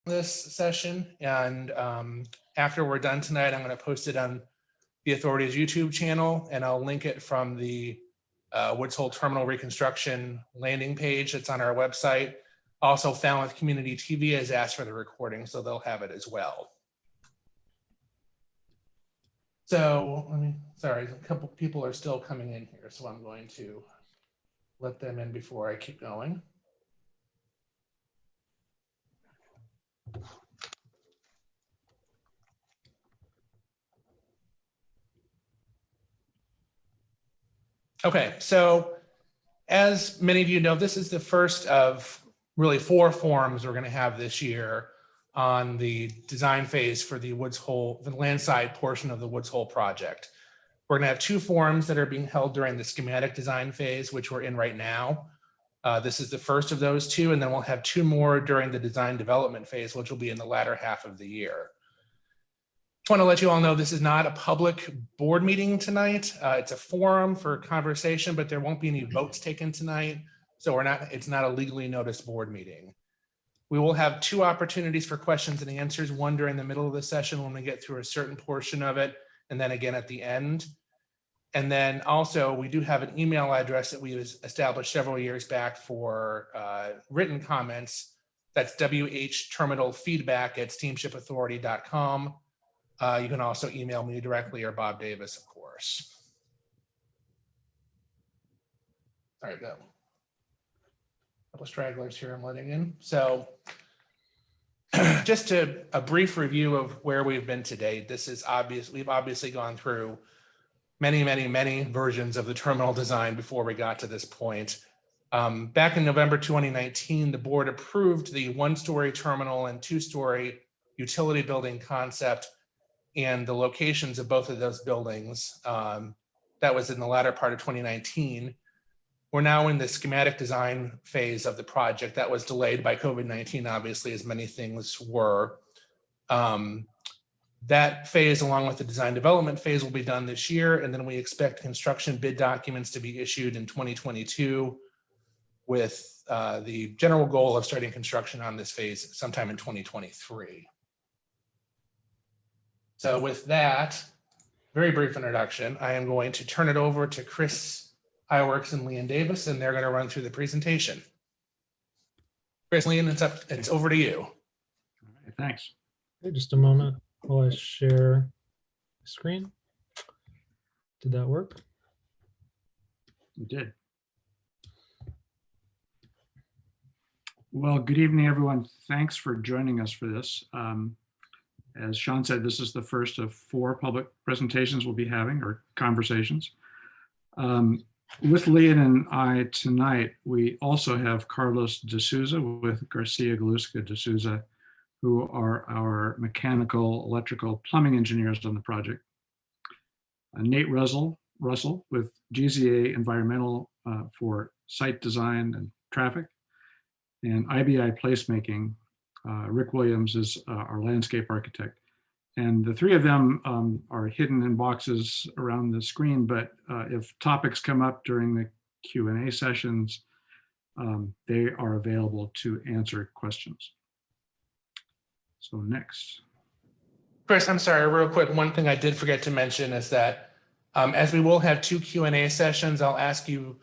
this session, and after we're done tonight, I'm going to post it on the Authority's YouTube channel, and I'll link it from the Woods Hole Terminal Reconstruction landing page that's on our website. Also, Falmouth Community TV has asked for the recording, so they'll have it as well. So, sorry, a couple people are still coming in here, so I'm going to let them in before I keep going. Okay, so as many of you know, this is the first of really 4 forums we're going to have this year on the design phase for the Woods Hole, the landside portion of the Woods Hole project. We're going to have 2 forums that are being held during the schematic design phase, which we're in right now. This is the first of those 2, and then we'll have 2 more during the design development phase, which will be in the latter half of the year. Just want to let you all know this is not a public board meeting tonight. It's a forum for conversation, but there won't be any votes taken tonight. So it's not a legally noticed board meeting. We will have 2 opportunities for questions and answers, one during the middle of the session when we get through a certain portion of it, and then again at the end. And then also we do have an email address that we established several years back for written comments. That's whterminalfeedback@steamshipauthority.com. You can also email me directly or Bob Davis, of course. All right, go. A couple stragglers here I'm letting in. So just a brief review of where we've been to date. This is obvious. We've obviously gone through many versions of the terminal design before we got to this point. Back in November 2019, the board approved the 1-story terminal and 2-story utility building concept and the locations of both of those buildings. That was in the latter part of 2019. We're now in the schematic design phase of the project that was delayed by COVID-19, obviously, as many things were. That phase, along with the design development phase, will be done this year, and then we expect construction bid documents to be issued in 2022 with the general goal of starting construction on this phase sometime in 2023. So with that very brief introduction, I am going to turn it over to Chris Iwerks and Leanne Davis, and they're going to run through the presentation. Chris, Leanne, it's over to you. All right, thanks. Okay, just a moment while I share the screen. Did that work? You did. Well, good evening, everyone. Thanks for joining us for this. As Sean said, this is the first of 4 public presentations we'll be having, or conversations. With Leanne and I tonight, we also have Carlos De Souza with Garcia Galusca De Souza, who are our mechanical, electrical, plumbing engineers on the project. Nate Russell with GZA Environmental for site design and traffic. And IBI Placemaking, Rick Williams is our landscape architect. And the 3 of them are hidden in boxes around the screen, but if topics come up during the Q&A sessions, they are available to answer questions. So next. Chris, I'm sorry, real quick, one thing I did forget to mention is that as we will have 2 Q&A sessions, I'll ask you,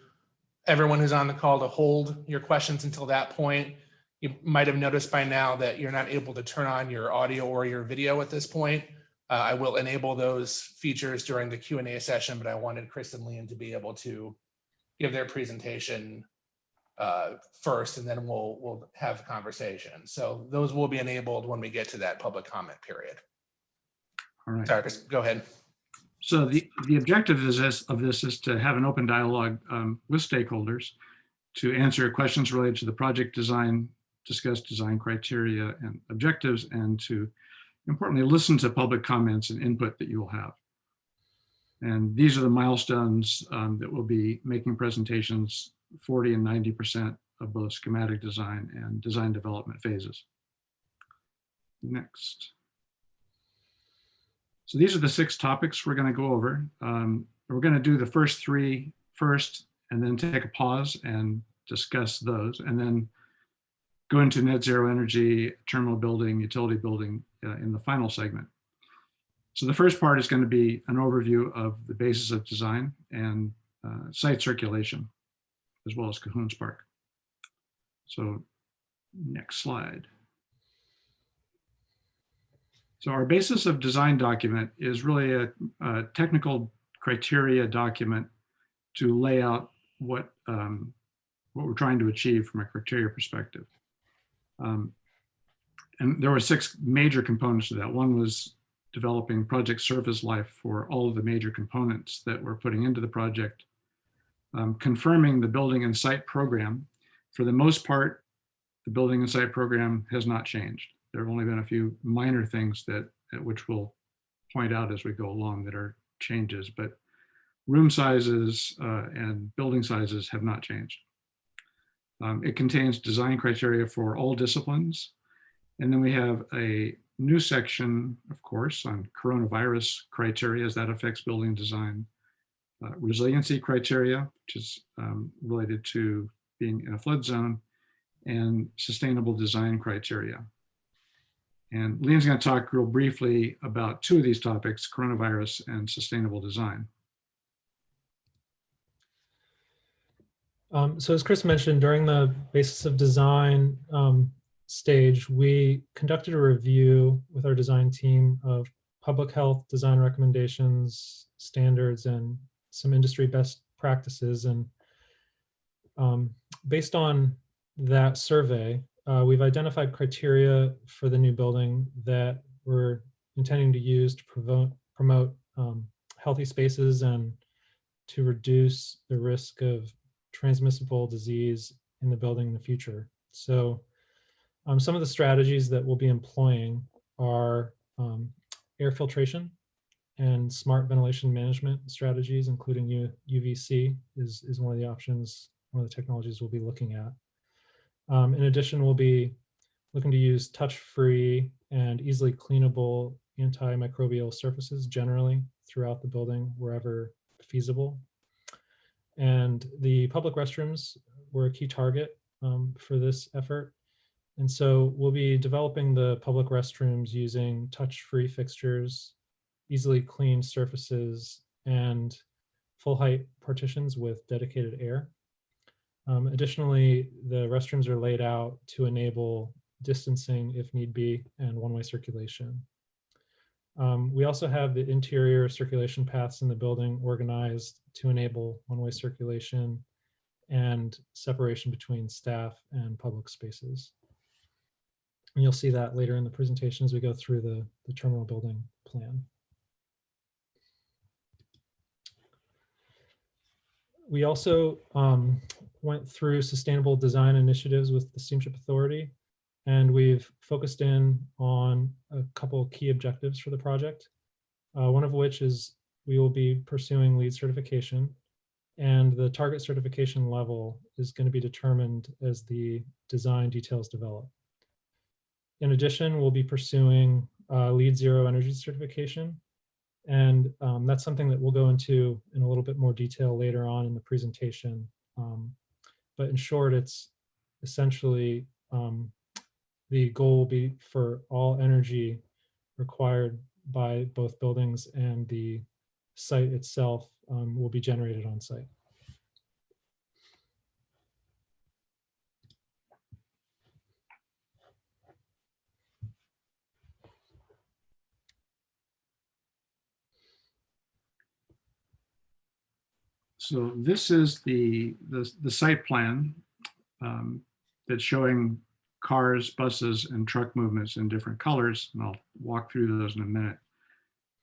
everyone who's on the call, to hold your questions until that point. You might have noticed by now that you're not able to turn on your audio or your video at this point. I will enable those features during the Q&A session, but I wanted Chris and Leanne to be able to give their presentation first, and then we'll have a conversation. So those will be enabled when we get to that public comment period. All right. Sorry, Chris, go ahead. So the objective of this is to have an open dialogue with stakeholders to answer questions related to the project design, discuss design criteria and objectives, and to importantly listen to public comments and input that you will have. And these are the milestones that will be making presentations 40 and 90% of both schematic design and design development phases. Next. So these are the 6 topics we're going to go over. We're going to do the first 3 first, and then take a pause and discuss those. And then go into net zero energy, terminal building, utility building in the final segment. So the first part is going to be an overview of the basis of design and site circulation, as well as Cahoons Park. So next slide. So our basis of design document is really a technical criteria document to lay out what we're trying to achieve from a criteria perspective. And there were 6 major components to that. One was developing project surface life for all of the major components that we're putting into the project, confirming the building and site program. For the most part, the building and site program has not changed. There have only been a few minor things that which we'll point out as we go along that are changes, but room sizes and building sizes have not changed. It contains design criteria for all disciplines. And then we have a new section, of course, on coronavirus criteria as that affects building design, resiliency criteria, which is related to being in a flood zone, and sustainable design criteria. And Lean's going to talk real briefly about 2 of these topics, coronavirus and sustainable design. So as Chris mentioned, during the basis of design stage, we conducted a review with our design team of public health design recommendations, standards, and some industry best practices. And based on that survey, we've identified criteria for the new building that we're intending to use to promote healthy spaces and to reduce the risk of transmissible disease in the building in the future. So some of the strategies that we'll be employing are air filtration and smart ventilation management strategies, including UVC is one of the options, one of the technologies we'll be looking at. In addition, we'll be looking to use touch-free and easily cleanable antimicrobial surfaces generally throughout the building wherever feasible. And the public restrooms were a key target for this effort. And so we'll be developing the public restrooms using touch-free fixtures, easily cleaned surfaces, and full height partitions with dedicated air. Additionally, the restrooms are laid out to enable distancing if need be and one-way circulation. We also have the interior circulation paths in the building organized to enable one-way circulation and separation between staff and public spaces. And you'll see that later in the presentation as we go through the terminal building plan. We also went through sustainable design initiatives with the Steamship Authority, and we've focused in on a couple of key objectives for the project. One of which is we will be pursuing LEED certification, and the target certification level is going to be determined as the design details develop. In addition, we'll be pursuing LEED Zero Energy certification, and that's something that we'll go into in a little bit more detail later on in the presentation. But in short, it's essentially the goal will be for all energy required by both buildings and the site itself will be generated on site. So this is the site plan that's showing cars, buses, and truck movements in different colors, and I'll walk through those in a minute.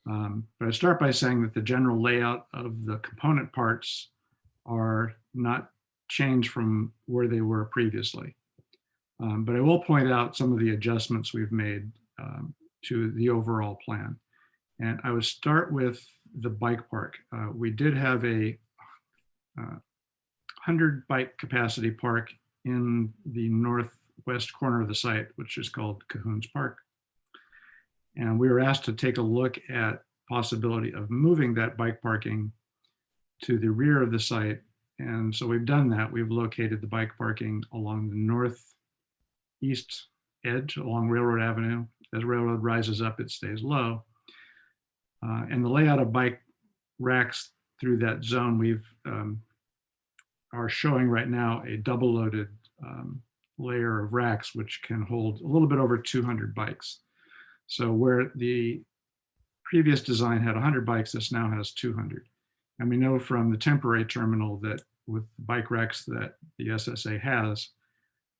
But I start by saying that the general layout of the component parts are not changed from where they were previously. But I will point out some of the adjustments we've made to the overall plan. And I would start with the bike park. We did have a 100 bike capacity park in the northwest corner of the site, which is called Cahoons Park. And we were asked to take a look at possibility of moving that bike parking to the rear of the site. And so we've done that. We've located the bike parking along the east edge along Railroad Avenue. As Railroad rises up, it stays low. And the layout of bike racks through that zone, we've are showing right now a double loaded layer of racks, which can hold a little bit over 200 bikes. So where the previous design had 100 bikes, this now has 200. And we know from the temporary terminal that with bike racks that the SSA has,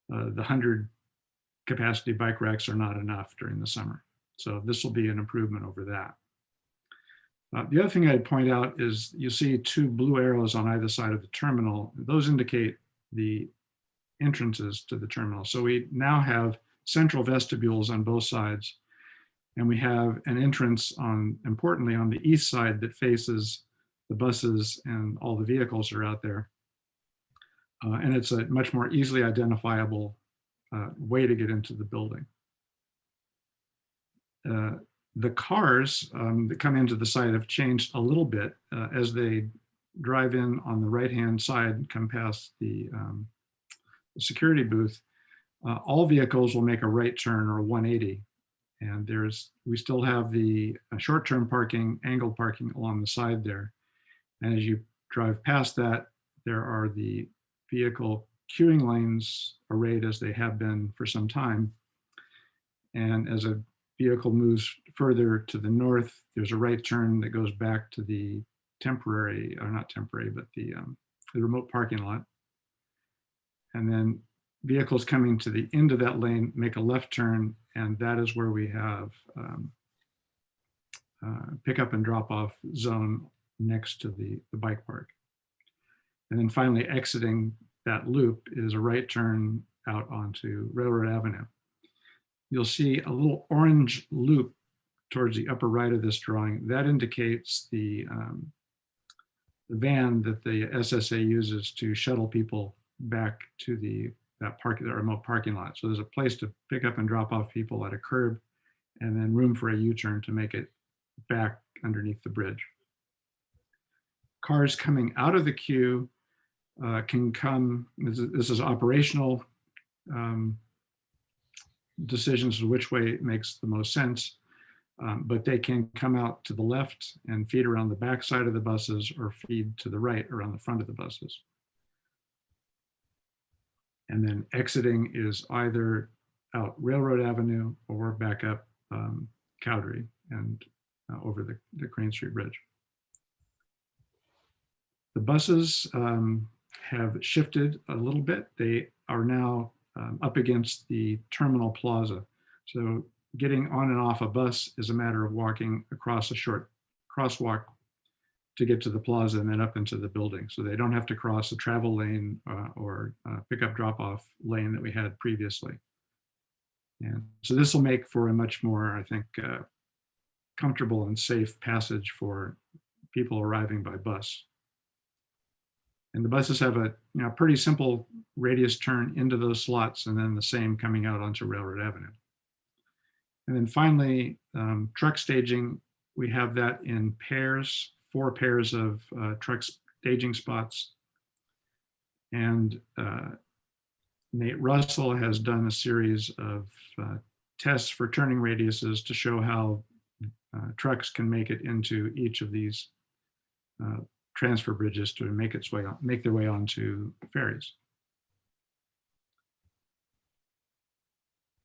the 100 capacity bike racks are not enough during the summer. So this will be an improvement over that. The other thing I'd point out is you see two blue arrows on either side of the terminal. Those indicate the entrances to the terminal. So we now have central vestibules on both sides. And we have an entrance on, importantly, on the east side that faces the buses and all the vehicles are out there. And it's a much more easily identifiable way to get into the building. The cars that come into the site have changed a little bit as they drive in on the right-hand side and come past the security booth. All vehicles will make a right turn or a 180. And we still have the short-term parking, angled parking along the side there. And as you drive past that, there are the vehicle queuing lanes arrayed as they have been for some time. And as a vehicle moves further to the north, there's a right turn that goes back to the temporary, or not temporary, but the remote parking lot. And then vehicles coming to the end of that lane make a left turn, and that is where we have pick up and drop off zone next to the bike park. And then finally exiting that loop is a right turn out onto Railroad Avenue. You'll see a little orange loop towards the upper right of this drawing. That indicates the van that the SSA uses to shuttle people back to that remote parking lot. So there's a place to pick up and drop off people at a curb, and then room for a U-turn to make it back underneath the bridge. Cars coming out of the queue can come, this is operational decisions of which way it makes the most sense, but they can come out to the left and feed around the back side of the buses or feed to the right around the front of the buses. And then exiting is either out Railroad Avenue or back up Cowdery and over the Crane Street Bridge. The buses have shifted a little bit. They are now up against the terminal plaza. So getting on and off a bus is a matter of walking across a short crosswalk to get to the plaza and then up into the building. So they don't have to cross a travel lane or pickup drop-off lane that we had previously. And so this will make for a much more, I think, comfortable and safe passage for people arriving by bus. And the buses have a pretty simple radius turn into those slots, and then the same coming out onto Railroad Avenue. And then finally, truck staging, we have that in pairs, 4 pairs of truck staging spots. And Nate Russell has done a series of tests for turning radiuses to show how trucks can make it into each of these transfer bridges to make their way onto ferries.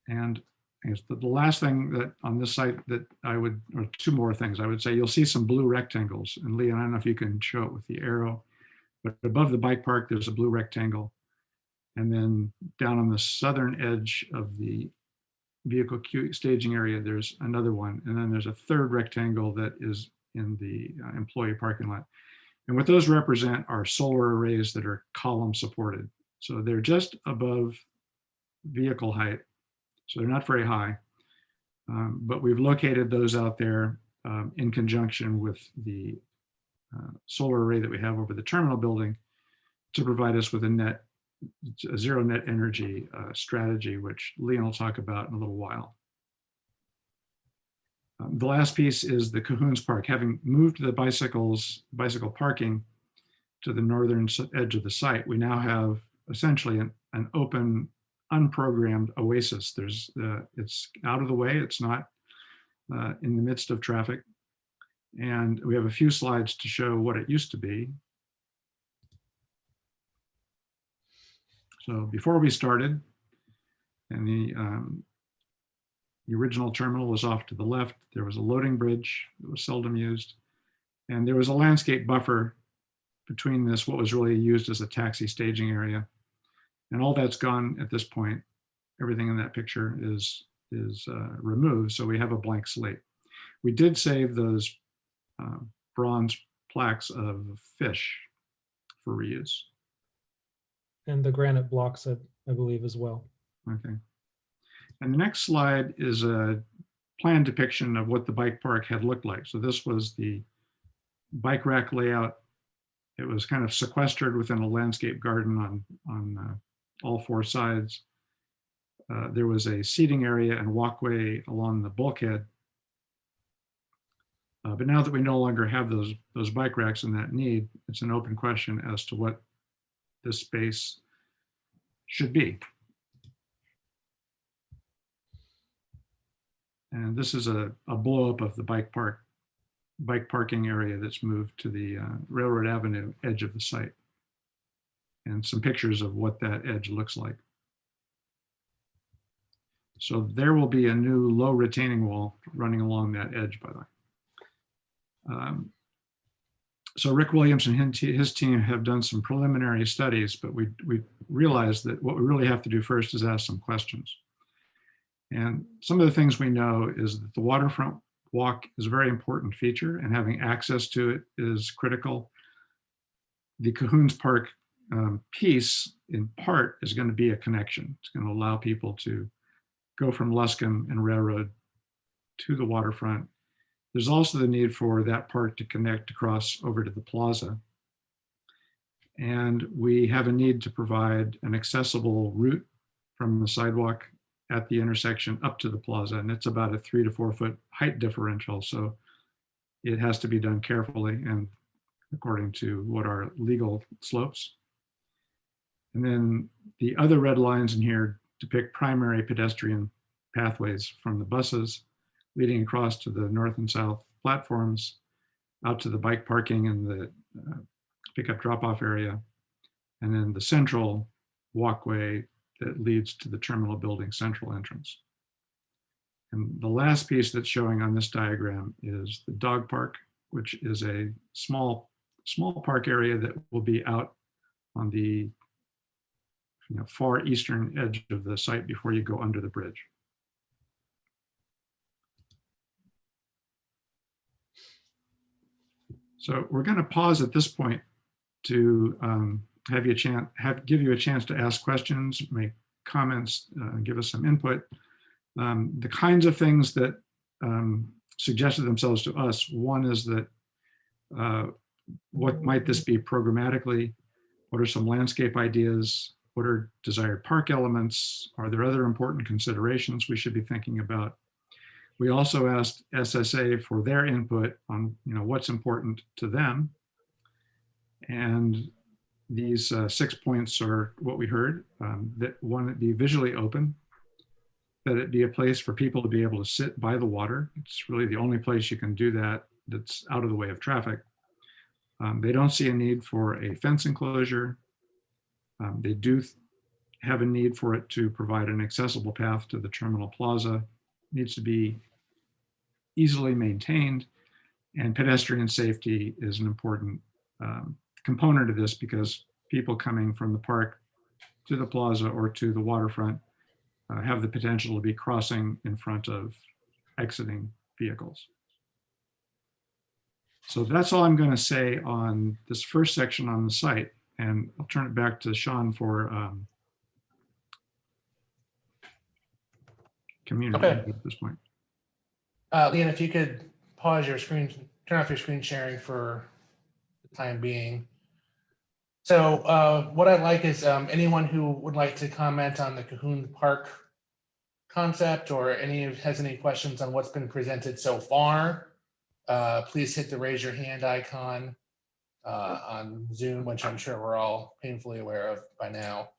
And I guess the last thing that on this site that or 2 more things I would say, you'll see some blue rectangles. And Leon, I don't know if you can show it with the arrow, but above the bike park, there's a blue rectangle. And then down on the southern edge of the vehicle queue staging area, there's another one. And then there's a 3rd rectangle that is in the employee parking lot. And what those represent are solar arrays that are column supported. So they're just above vehicle height. So they're not very high, but we've located those out there in conjunction with the solar array that we have over the terminal building to provide us with a zero net energy strategy, which Leon will talk about in a little while. The last piece is the Cahoons Park. Having moved the bicycle parking to the northern edge of the site, we now have essentially an open unprogrammed oasis. It's out of the way. It's not in the midst of traffic. And we have a few slides to show what it used to be. So before we started, and the original terminal was off to the left, there was a loading bridge that was seldom used. And there was a landscape buffer between this, what was really used as a taxi staging area. And all that's gone at this point. Everything in that picture is removed, so we have a blank slate. We did save those bronze plaques of fish for reuse. And the granite blocks, I believe, as well. Okay. And the next slide is a planned depiction of what the bike park had looked like. So this was the bike rack layout. It was kind of sequestered within a landscape garden on all four sides. There was a seating area and walkway along the bulkhead. But now that we no longer have those bike racks and that need, it's an open question as to what this space should be. And this is a blow up of the bike parking area that's moved to the Railroad Avenue edge of the site. And some pictures of what that edge looks like. So there will be a new low retaining wall running along that edge, by the way. So Rick Williams and his team have done some preliminary studies, but we realized that what we really have to do first is ask some questions. And some of the things we know is that the waterfront walk is a very important feature, and having access to it is critical. The Cahoons Park piece, in part, is going to be a connection. It's going to allow people to go from Luscombe and Railroad to the waterfront. There's also the need for that park to connect across over to the plaza. And we have a need to provide an accessible route from the sidewalk at the intersection up to the plaza. And it's about a 3 to 4 foot height differential. So it has to be done carefully and according to what are legal slopes. And then the other red lines in here depict primary pedestrian pathways from the buses leading across to the north and south platforms, out to the bike parking and the pickup drop-off area, and then the central walkway that leads to the terminal building central entrance. And the last piece that's showing on this diagram is the dog park, which is a small park area that will be out on the far eastern edge of the site before you go under the bridge. So we're going to pause at this point to give you a chance to ask questions, make comments, give us some input. The kinds of things that suggested themselves to us. One is that what might this be programmatically? What are some landscape ideas? What are desired park elements? Are there other important considerations we should be thinking about? We also asked SSA for their input on what's important to them. And these 6 points are what we heard, that one, it be visually open, that it be a place for people to be able to sit by the water. It's really the only place you can do that that's out of the way of traffic. They don't see a need for a fence enclosure. They do have a need for it to provide an accessible path to the terminal plaza. It needs to be easily maintained, and pedestrian safety is an important component of this, because people coming from the park to the plaza or to the waterfront have the potential to be crossing in front of exiting vehicles. So that's all I'm going to say on this first section on the site, and I'll turn it back to Sean for community Okay. at this point. Leanne, if you could pause your screen, turn off your screen sharing for the time being. So what I'd like is anyone who would like to comment on the Cahoon Park concept, or has any questions on what's been presented so far, please hit the raise your hand icon on Zoom, which I'm sure we're all painfully aware of by now.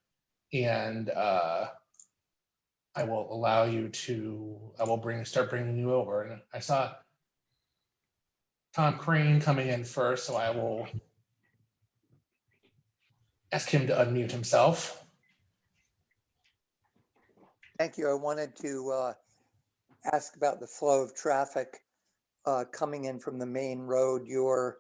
And I will allow you to, I will start bringing you over. And I saw Tom Crane coming in first, so I will ask him to unmute himself. Thank you. I wanted to ask about the flow of traffic coming in from the main road. Your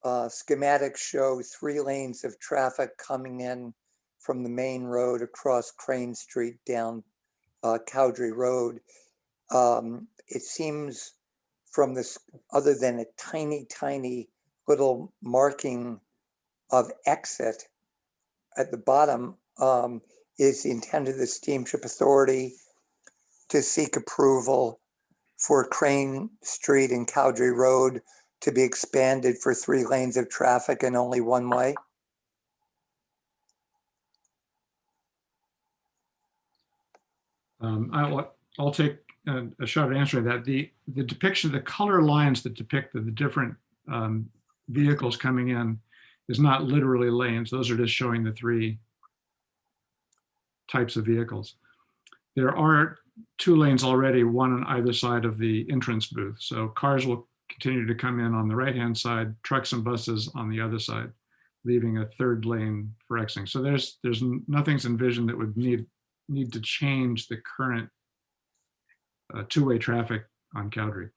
schematics show 3 lanes of traffic coming in from the main road across Crane Street down Cowdrey Road. It seems from this, other than a tiny little marking of exit at the bottom, is the intent of the Steamship Authority to seek approval for Crane Street and Cowdrey Road to be expanded for 3 lanes of traffic and only one way? I'll take a shot at answering that. The depiction, the color lines that depict the different vehicles coming in is not literally lanes. Those are just showing the 3 types of vehicles. There are 2 lanes already, one on either side of the entrance booth. So cars will continue to come in on the right-hand side, trucks and buses on the other side, leaving a 3rd lane for exiting. So there's nothing's envisioned that would need to change the current 2-way traffic on Cowdrey.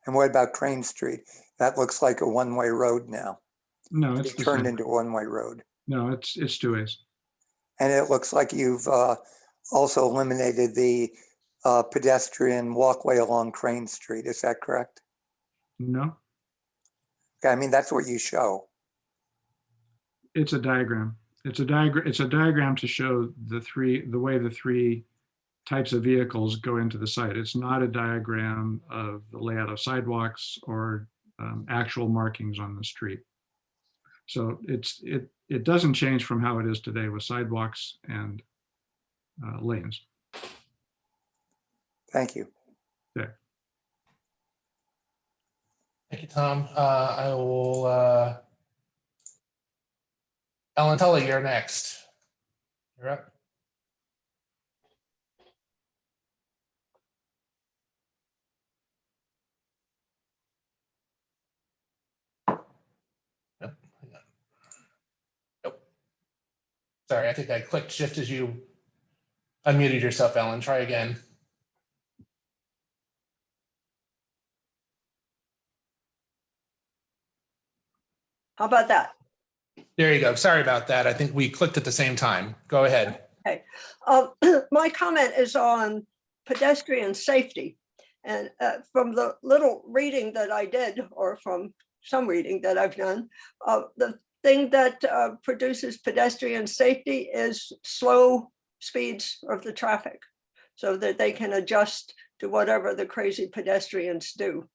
And what about Crane Street? That looks like a one-way road now. No, it's It the turned same. into a one-way road. No, it's 2 ways. And it looks like you've also eliminated the pedestrian walkway along Crane Street. Is that correct? No, Okay, I mean, that's what you show. it's a diagram. It's a diagram to show the way the 3 types of vehicles go into the site. It's not a diagram of the layout of sidewalks or actual markings on the street. So it doesn't change from how it is today with sidewalks and lanes. Thank you. Yeah. Thank you, Tom. I will, Ellen Tully, you're next. You're up. Nope, hang on. Nope. Sorry, I think I clicked shift as you unmuted yourself, Ellen. Try again. How about that? There you go. Sorry about that. I think we clicked at the same time. Go ahead. My comment is on pedestrian safety. And from the little reading that I did, or from some reading that I've done, the thing that produces pedestrian safety is slow speeds of the traffic, so that they can adjust to whatever the crazy pedestrians do.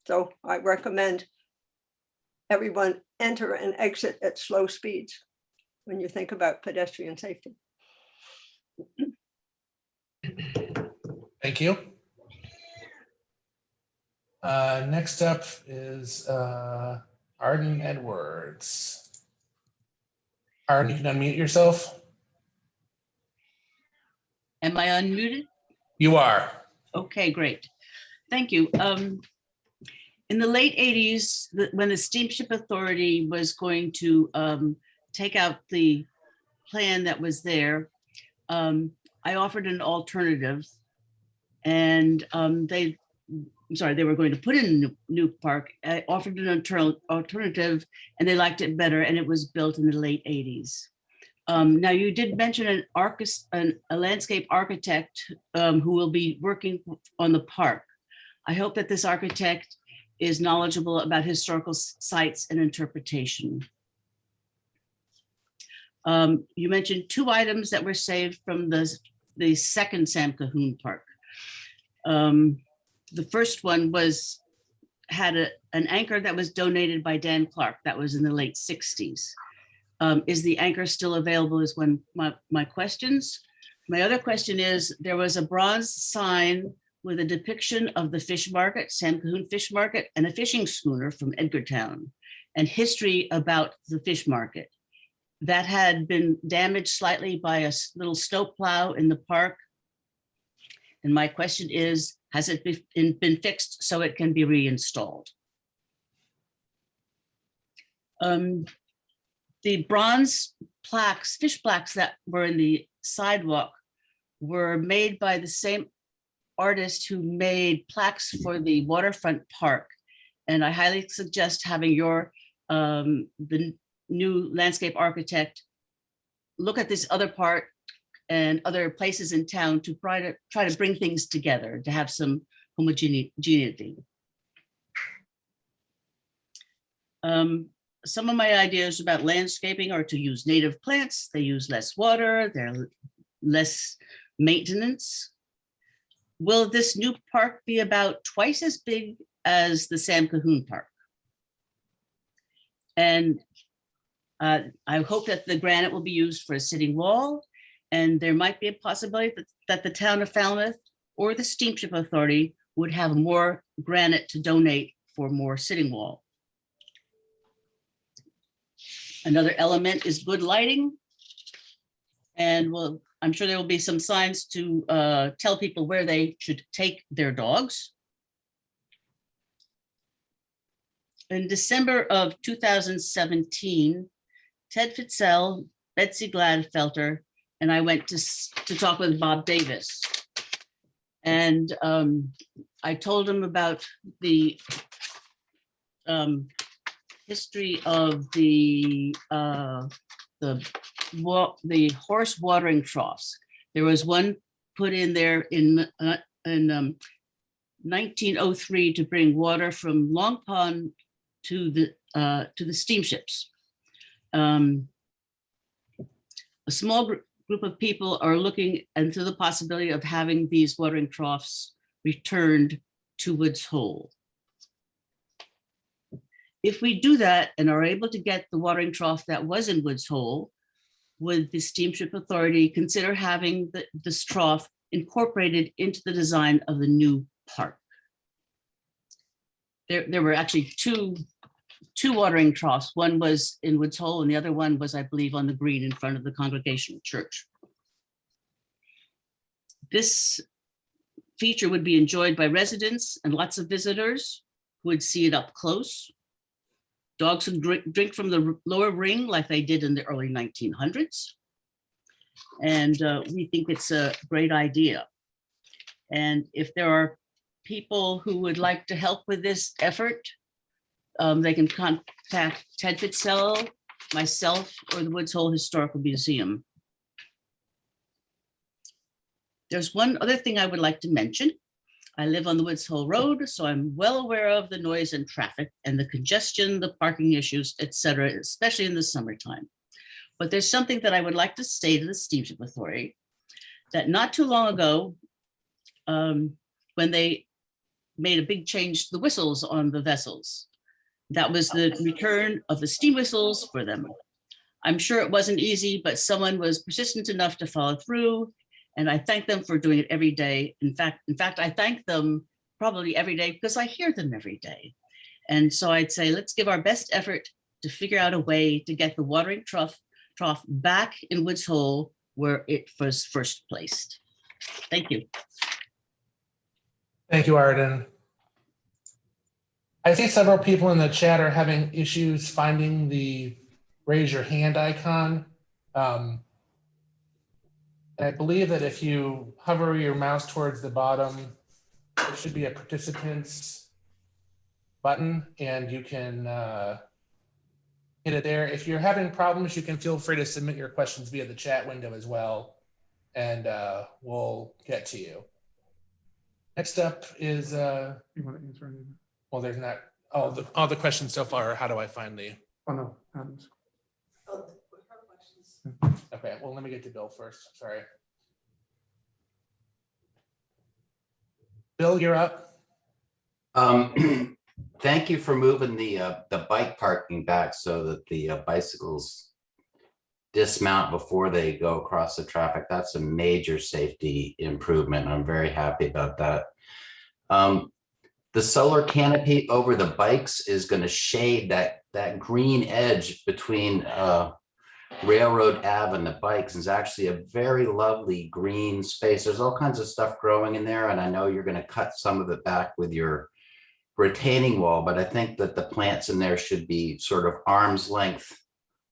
So I recommend everyone enter and exit at slow speeds when you think about pedestrian safety. Thank you. Next up is Arden Edwards. Arden, you can unmute yourself. Am I unmuted? You are. Okay, great. Thank you. In the late 80s, when the Steamship Authority was going to take out the plan that was there, I offered an alternative, and they were going to put in a new park. I offered an alternative, and they liked it better, and it was built in the late 80s. Now, you did mention a landscape architect who will be working on the park. I hope that this architect is knowledgeable about historical sites and interpretation. You mentioned 2 items that were saved from the second Sam Cahoon Park. The first one had an anchor that was donated by Dan Clark. That was in the late 60s. Is the anchor still available is one of my questions. My other question is, there was a bronze sign with a depiction of the fish market, Sam Cahoon Fish Market, and a fishing schooner from Edgartown, and history about the fish market. that had been damaged slightly by a little snow plow in the park. And my question is, has it been fixed so it can be reinstalled? The bronze plaques, fish plaques that were in the sidewalk were made by the same artist who made plaques for the waterfront park. And I highly suggest having the new landscape architect look at this other part and other places in town to try to bring things together, to have some homogeneity. Some of my ideas about landscaping are to use native plants. They use less water, they're less maintenance. Will this new park be about twice as big as the Sam Cahoon Park? And I hope that the granite will be used for a sitting wall, and there might be a possibility that the town of Falmouth or the Steamship Authority would have more granite to donate for more sitting wall. Another element is good lighting. And I'm sure there will be some signs to tell people where they should take their dogs. In December of 2017, Ted Fitzell, Betsy Gladfelter, and I went to talk with Bob Davis. And I told him about the history of the horse watering troughs. There was one put in there in 1903 to bring water from Long Pond to the steamships. A small group of people are looking into the possibility of having these watering troughs returned to Woods Hole. If we do that and are able to get the watering trough that was in Woods Hole, would the Steamship Authority consider having this trough incorporated into the design of the new park? There were actually two watering troughs. One was in Woods Hole and the other one was, I believe, on the green in front of the Congregational Church. This feature would be enjoyed by residents and lots of visitors who would see it up close. Dogs would drink from the lower ring like they did in the early 1900s. And we think it's a great idea. And if there are people who would like to help with this effort, they can contact Ted Fitzell, myself, or the Woods Hole Historical Museum. There's one other thing I would like to mention. I live on the Woods Hole Road, so I'm well aware of the noise and traffic and the congestion, the parking issues, et cetera, especially in the summertime. But there's something that I would like to say to the Steamship Authority, that not too long ago, when they made a big change to the whistles on the vessels, that was the return of the steam whistles for them. I'm sure it wasn't easy, but someone was persistent enough to follow through. And I thank them for doing it every day. In fact, I thank them probably every day because I hear them every day. And so I'd say, let's give our best effort to figure out a way to get the watering trough back in Woods Hole where it was first placed. Thank you. Thank you, Arden. I see several people in the chat are having issues finding the raise your hand icon. I believe that if you hover your mouse towards the bottom, there should be a participants button and you can hit it there. If you're having problems, you can feel free to submit your questions via the chat window as well, and we'll get to you. Next up is, You want to answer anything? well, there's not, all the questions so far are how do I find the, Oh, no. Adam's. okay, well, let me get to Bill first, sorry. Bill, you're up. Thank you for moving the bike parking back so that the bicycles dismount before they go across the traffic. That's a major safety improvement. I'm very happy about that. The solar canopy over the bikes is going to shade that green edge between Railroad Ave and the bikes is actually a very lovely green space. There's all kinds of stuff growing in there, and I know you're going to cut some of it back with your retaining wall, but I think that the plants in there should be sort of arm's length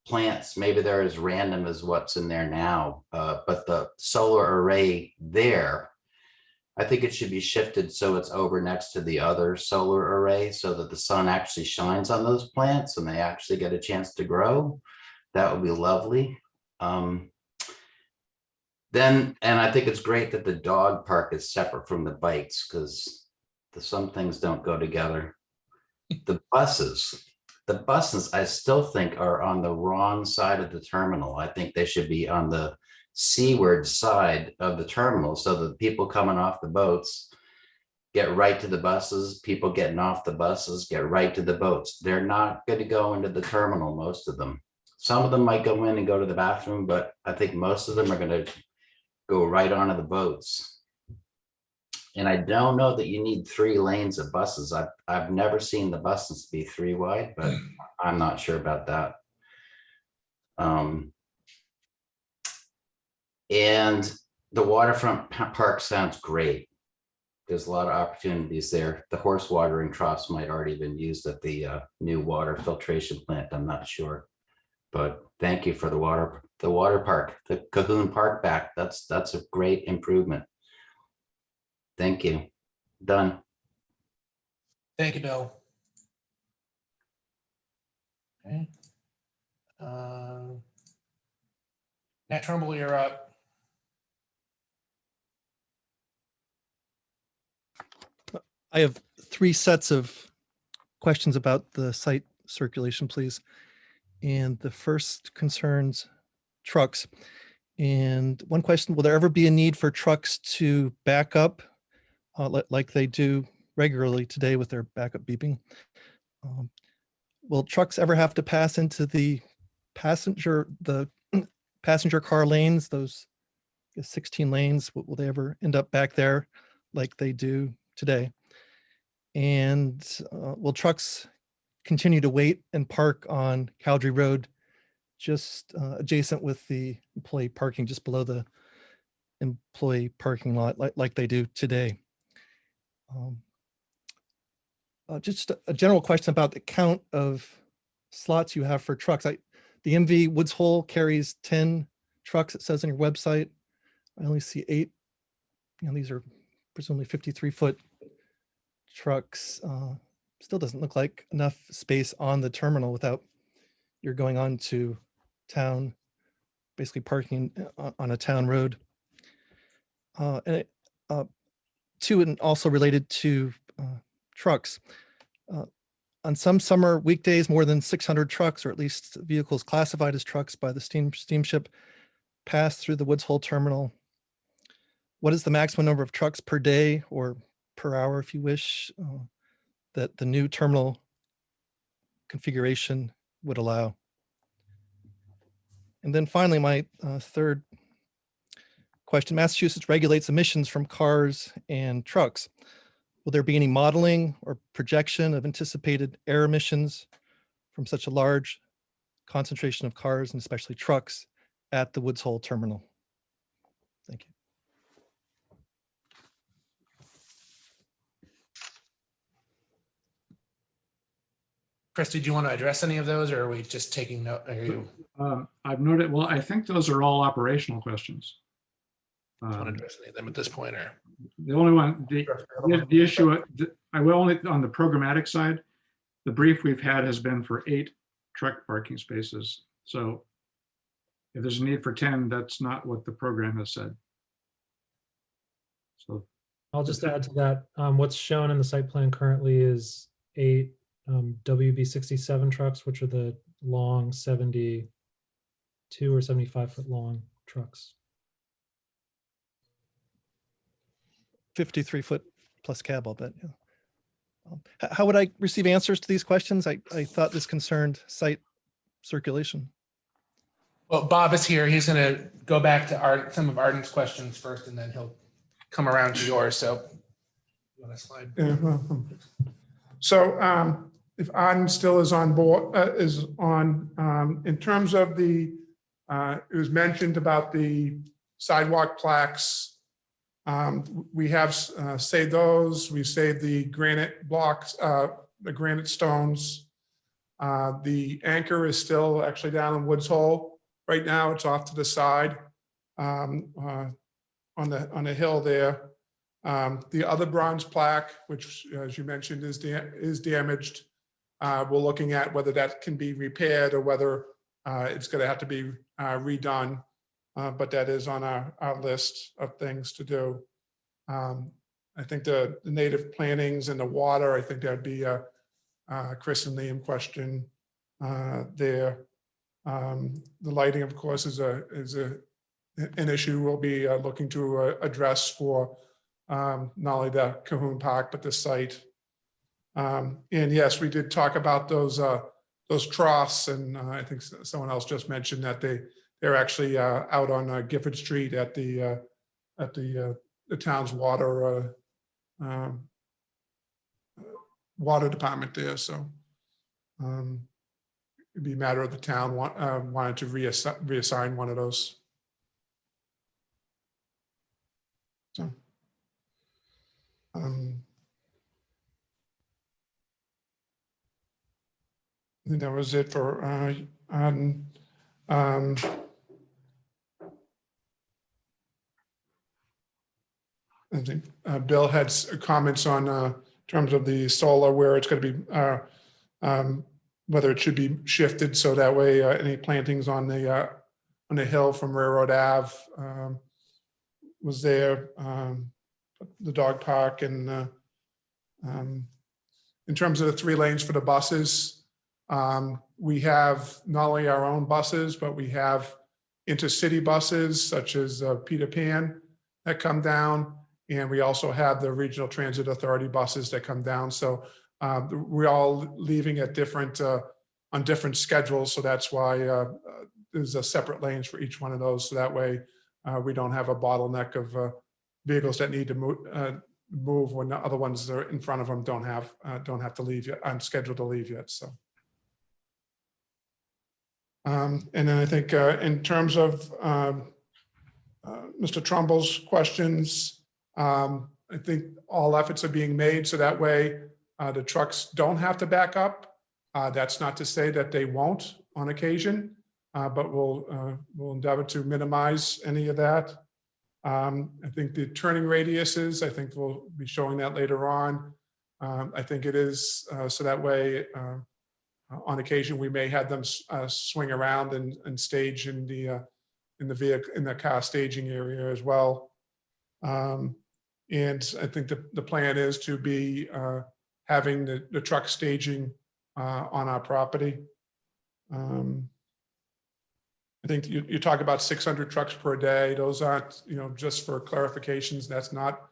plants. Maybe they're as random as what's in there now, but the solar array there, I think it should be shifted so it's over next to the other solar array so that the sun actually shines on those plants and they actually get a chance to grow. That would be lovely. And I think it's great that the dog park is separate from the bikes because some things don't go together. The buses, I still think are on the wrong side of the terminal. I think they should be on the seaward side of the terminal so that people coming off the boats get right to the buses, people getting off the buses get right to the boats. They're not going to go into the terminal, most of them. Some of them might go in and go to the bathroom, but I think most of them are going to go right onto the boats. And I don't know that you need 3 lanes of buses. I've never seen the buses be 3 wide, but I'm not sure about that. And the waterfront park sounds great. There's a lot of opportunities there. The horse watering troughs might already been used at the new water filtration plant. I'm not sure. But thank you for the water park, the Cahoon Park back. That's a great improvement. Thank you. Done. Thank you, Bill. Okay. Nat Trumbull, you're up. I have 3 sets of questions about the site circulation, please. And the first concerns trucks. And one question, will there ever be a need for trucks to back up like they do regularly today with their backup beeping? Will trucks ever have to pass into the passenger car lanes, those 16 lanes? Will they ever end up back there like they do today? And will trucks continue to wait and park on Cowdrey Road, just adjacent with the employee parking, just below the employee parking lot, like they do today? Just a general question about the count of slots you have for trucks. The MV Woods Hole carries 10 trucks, it says on your website. I only see 8. These are presumably 53-foot trucks. Still doesn't look like enough space on the terminal without you're going on to town, basically parking on a town road. Two, and also related to trucks. On some summer weekdays, more than 600 trucks, or at least vehicles classified as trucks by the steamship, pass through the Woods Hole terminal. What is the maximum number of trucks per day or per hour, if you wish, that the new terminal configuration would allow? And then finally, my third question, Massachusetts regulates emissions from cars and trucks. Will there be any modeling or projection of anticipated air emissions from such a large concentration of cars and especially trucks at the Woods Hole terminal? Thank you. Chris, did you want to address any of those, or are we just taking note? Are you I've noted, well, I think those are all operational questions. want to address any of them at this point, or? The only one, the issue, I will only on the programmatic side, the brief we've had has been for 8 truck parking spaces. So if there's a need for 10, that's not what the program has said. So I'll just add to that. What's shown in the site plan currently is 8 WB67 trucks, which are the long 72 or 75-foot long trucks. 53-foot plus cab, I'll bet. Yeah. How would I receive answers to these questions? I thought this concerned site circulation. Well, Bob is here. He's going to go back to some of Arden's questions first, and then he'll come around to yours. So, you want to slide? So, if Arden still is on board, in terms of the It was mentioned about the sidewalk plaques. We have saved those. We saved the granite blocks, the granite stones. The anchor is still actually down in Woods Hole. Right now, it's off to the side on the hill there. The other bronze plaque, which, as you mentioned, is damaged. We're looking at whether that can be repaired or whether it's going to have to be redone. But that is on our list of things to do. I think the native plantings and the water, I think that'd be a Chris and Liam question there. The lighting, of course, is an issue we'll be looking to address for not only the Cahoon Park, but the site. And yes, we did talk about those troughs, and I think someone else just mentioned that they're actually out on Gifford Street at the town's water department there. So it'd be a matter of the town wanted to reassign one of those. So. I think that was it for I think Bill had comments on terms of the solar, where it's going to be whether it should be shifted so that way any plantings on the hill from Railroad Ave was there, the dog park, and in terms of the 3 lanes for the buses, we have not only our own buses, but we have intercity buses such as Peter Pan that come down. And we also have the Regional Transit Authority buses that come down. So we're all leaving at on different schedules. So that's why there's a separate lanes for each one of those. So that way we don't have a bottleneck of vehicles that need to move when the other ones that are in front of them don't have to leave yet, aren't scheduled to leave yet. So. And then I think in terms of Mr. Trumbull's questions, I think all efforts are being made so that way the trucks don't have to back up. That's not to say that they won't on occasion, but we'll endeavor to minimize any of that. I think the turning radiuses, I think we'll be showing that later on. I think it is so that way on occasion we may have them swing around and stage in the vehicle, in the car staging area as well. And I think the plan is to be having the truck staging on our property. I think you talk about 600 trucks per day. Those aren't, just for clarifications, that's not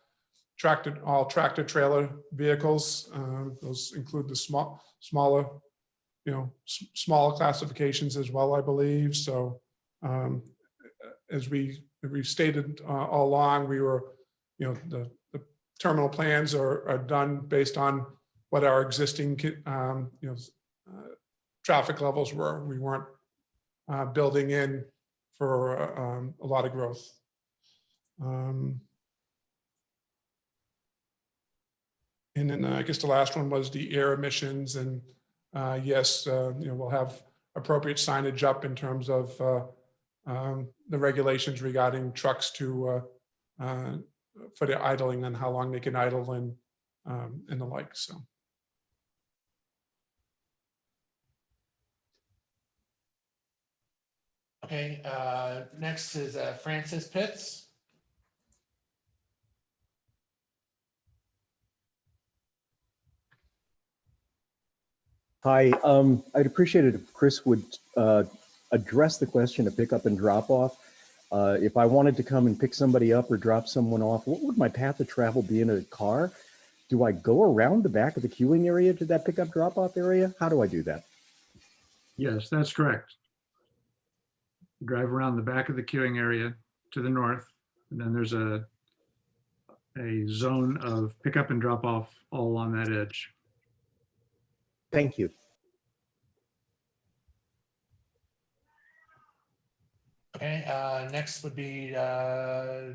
all tractor trailer vehicles. Those include the smaller, smaller classifications as well, I believe. So as we've stated all along, we were, the terminal plans are done based on what our existing, traffic levels were. We weren't building in for a lot of growth. And then I guess the last one was the air emissions, and yes, we'll have appropriate signage up in terms of the regulations regarding trucks for the idling and how long they can idle and the like. So. Okay, next is Francis Pitts. Hi, I'd appreciate it if Chris would address the question of pick up and drop off. If I wanted to come and pick somebody up or drop someone off, what would my path of travel be in a car? Do I go around the back of the queuing area to that pickup drop off area? How do I do that? Yes, that's correct. Drive around the back of the queuing area to the north, and then there's a zone of pickup and drop off all along that edge. Thank you. Okay, next would be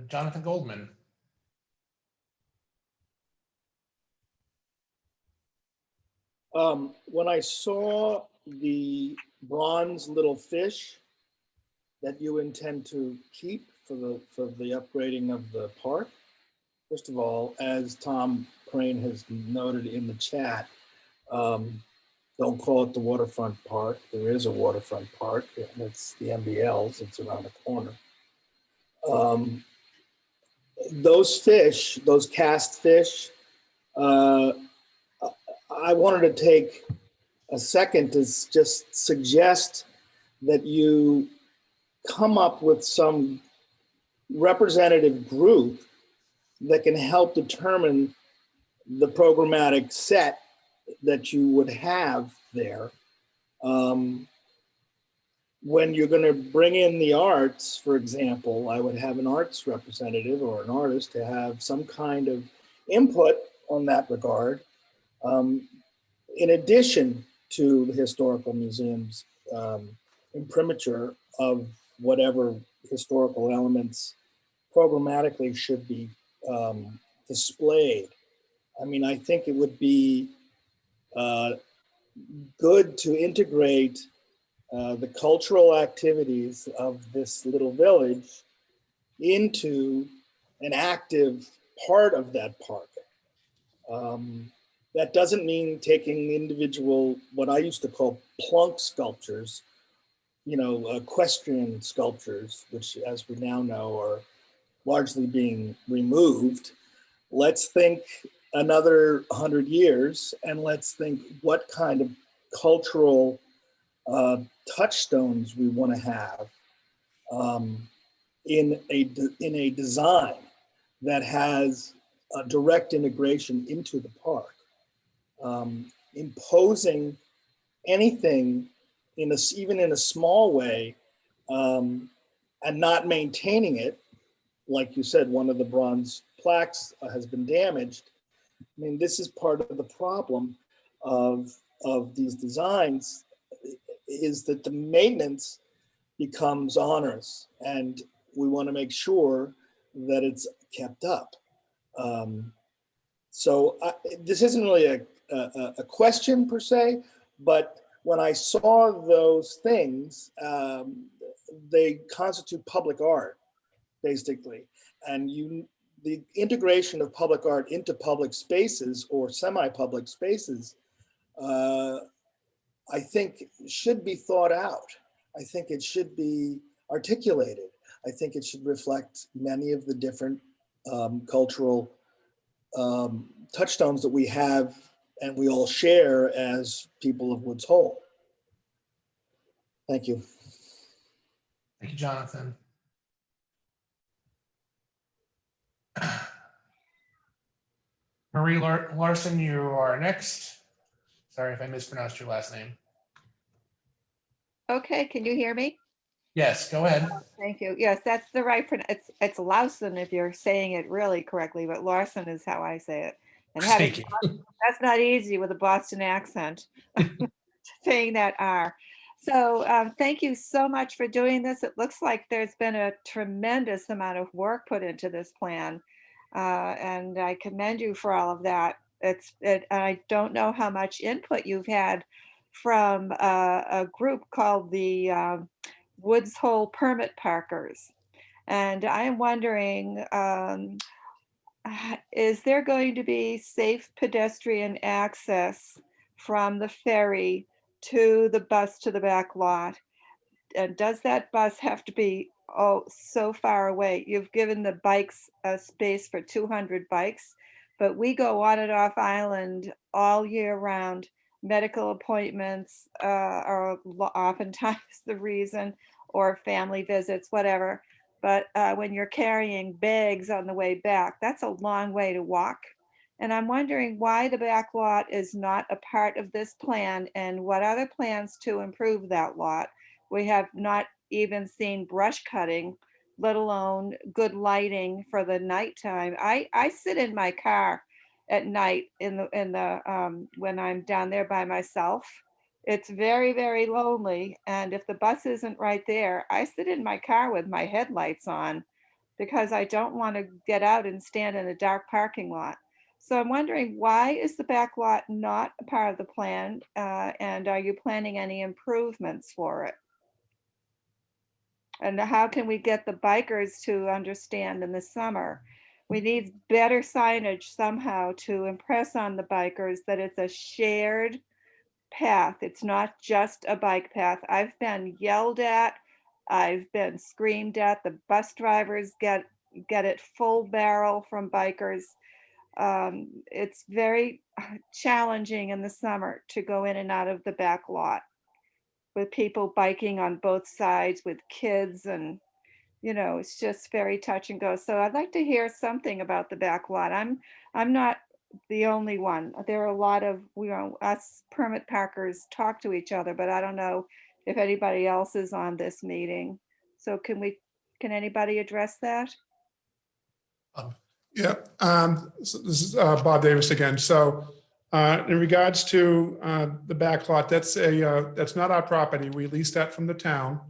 Jonathan Goldman. When I saw the bronze little fish that you intend to keep for the upgrading of the park, first of all, as Tom Crane has noted in the chat, don't call it the waterfront park. There is a waterfront park, and it's the MBL's. It's around the corner. Those fish, those cast fish, I wanted to take a second to just suggest that you come up with some representative group that can help determine the programmatic set that you would have there. When you're going to bring in the arts, for example, I would have an arts representative or an artist to have some kind of input on that regard. In addition to the historical museum's imprimatur of whatever historical elements programmatically should be displayed. I mean, I think it would be good to integrate the cultural activities of this little village into an active part of that park. That doesn't mean taking individual, what I used to call plunk sculptures, you know, equestrian sculptures, which as we now know are largely being removed. Let's think another 100 years and let's think what kind of cultural touchstones we want to have in a design that has a direct integration into the park. Imposing anything even in a small way and not maintaining it, like you said, one of the bronze plaques has been damaged. I mean, this is part of the problem of these designs, is that the maintenance becomes onerous, and we want to make sure that it's kept up. So this isn't really a question per se, but when I saw those things, they constitute public art, basically. And the integration of public art into public spaces or semi-public spaces, I think should be thought out. I think it should be articulated. I think it should reflect many of the different cultural touchstones that we have and we all share as people of Woods Hole. Thank you. Thank you, Jonathan. Marie Larson, you are next. Sorry if I mispronounced your last name. Okay, can you hear me? Yes, go ahead. Thank you. Yes, that's the right it's Lawson if you're saying it really correctly, but Larson is how I say it. And Thank you. that's not easy with a Boston accent, saying that R. So thank you so much for doing this. It looks like there's been a tremendous amount of work put into this plan. And I commend you for all of that. I don't know how much input you've had from a group called the Woods Hole Permit Parkers. And I'm wondering, is there going to be safe pedestrian access from the ferry to the bus to the back lot? And does that bus have to be so far away? You've given the bikes a space for 200 bikes, but we go on and off island all year round. Medical appointments are oftentimes the reason, or family visits, whatever. But when you're carrying bags on the way back, that's a long way to walk. And I'm wondering why the back lot is not a part of this plan and what other plans to improve that lot. We have not even seen brush cutting, let alone good lighting for the nighttime. I sit in my car at night in the when I'm down there by myself, It's very, very lonely. And if the bus isn't right there, I sit in my car with my headlights on because I don't want to get out and stand in a dark parking lot. So I'm wondering, why is the back lot not a part of the plan? And are you planning any improvements for it? And how can we get the bikers to understand in the summer? We need better signage somehow to impress on the bikers that it's a shared path. It's not just a bike path. I've been yelled at. I've been screamed at. The bus drivers get it full barrel from bikers. It's very challenging in the summer to go in and out of the back lot with people biking on both sides with kids, and it's just very touch and go. So I'd like to hear something about the back lot. I'm not the only one. There are a lot of, us permit parkers talk to each other, but I don't know if anybody else is on this meeting. So can anybody address that? Yeah, so this is Bob Davis again. So in regards to the back lot, that's not our property. We lease that from the town.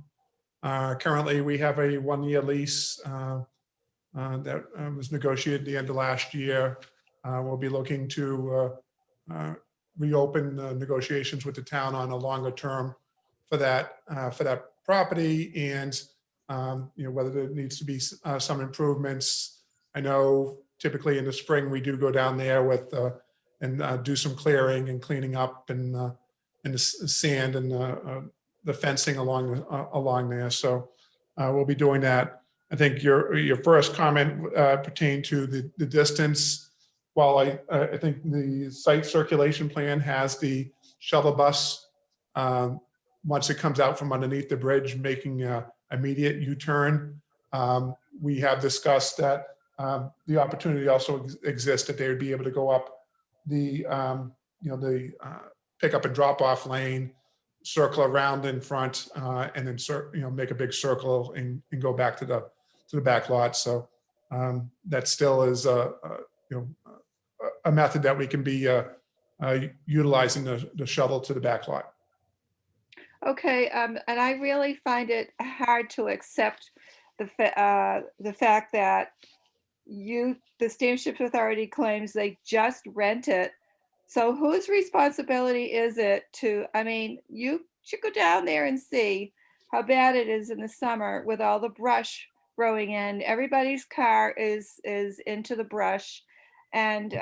Currently, we have a 1-year lease that was negotiated at the end of last year. We'll be looking to reopen negotiations with the town on a longer term for that property, and whether there needs to be some improvements. I know typically in the spring we do go down there with and do some clearing and cleaning up and the sand and the fencing along there. So we'll be doing that. I think your first comment pertained to the distance. While I think the site circulation plan has the shuttle bus once it comes out from underneath the bridge, making immediate U-turn. We have discussed that the opportunity also exists that they would be able to go up the pick up and drop off lane, circle around in front, and then make a big circle and go back to the back lot. So that still is a method that we can be utilizing the shuttle to the back lot. Okay, and I really find it hard to accept the fact that the Steamship Authority claims they just rent it. So whose responsibility is it you should go down there and see how bad it is in the summer with all the brush growing in. Everybody's car is into the brush. And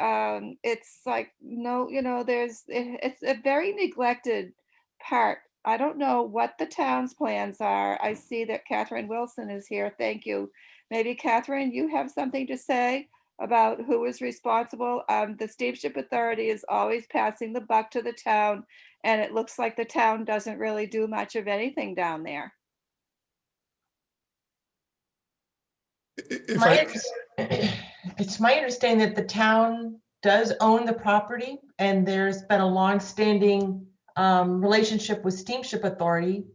it's like, it's a very neglected part. I don't know what the town's plans are. I see that Catherine Wilson is here. Thank you. Maybe Catherine, you have something to say about who is responsible. The Steamship Authority is always passing the buck to the town, and it looks like the town doesn't really do much of anything down there. It's my understanding that the town does own the property, and there's been a long-standing relationship with Steamship Authority.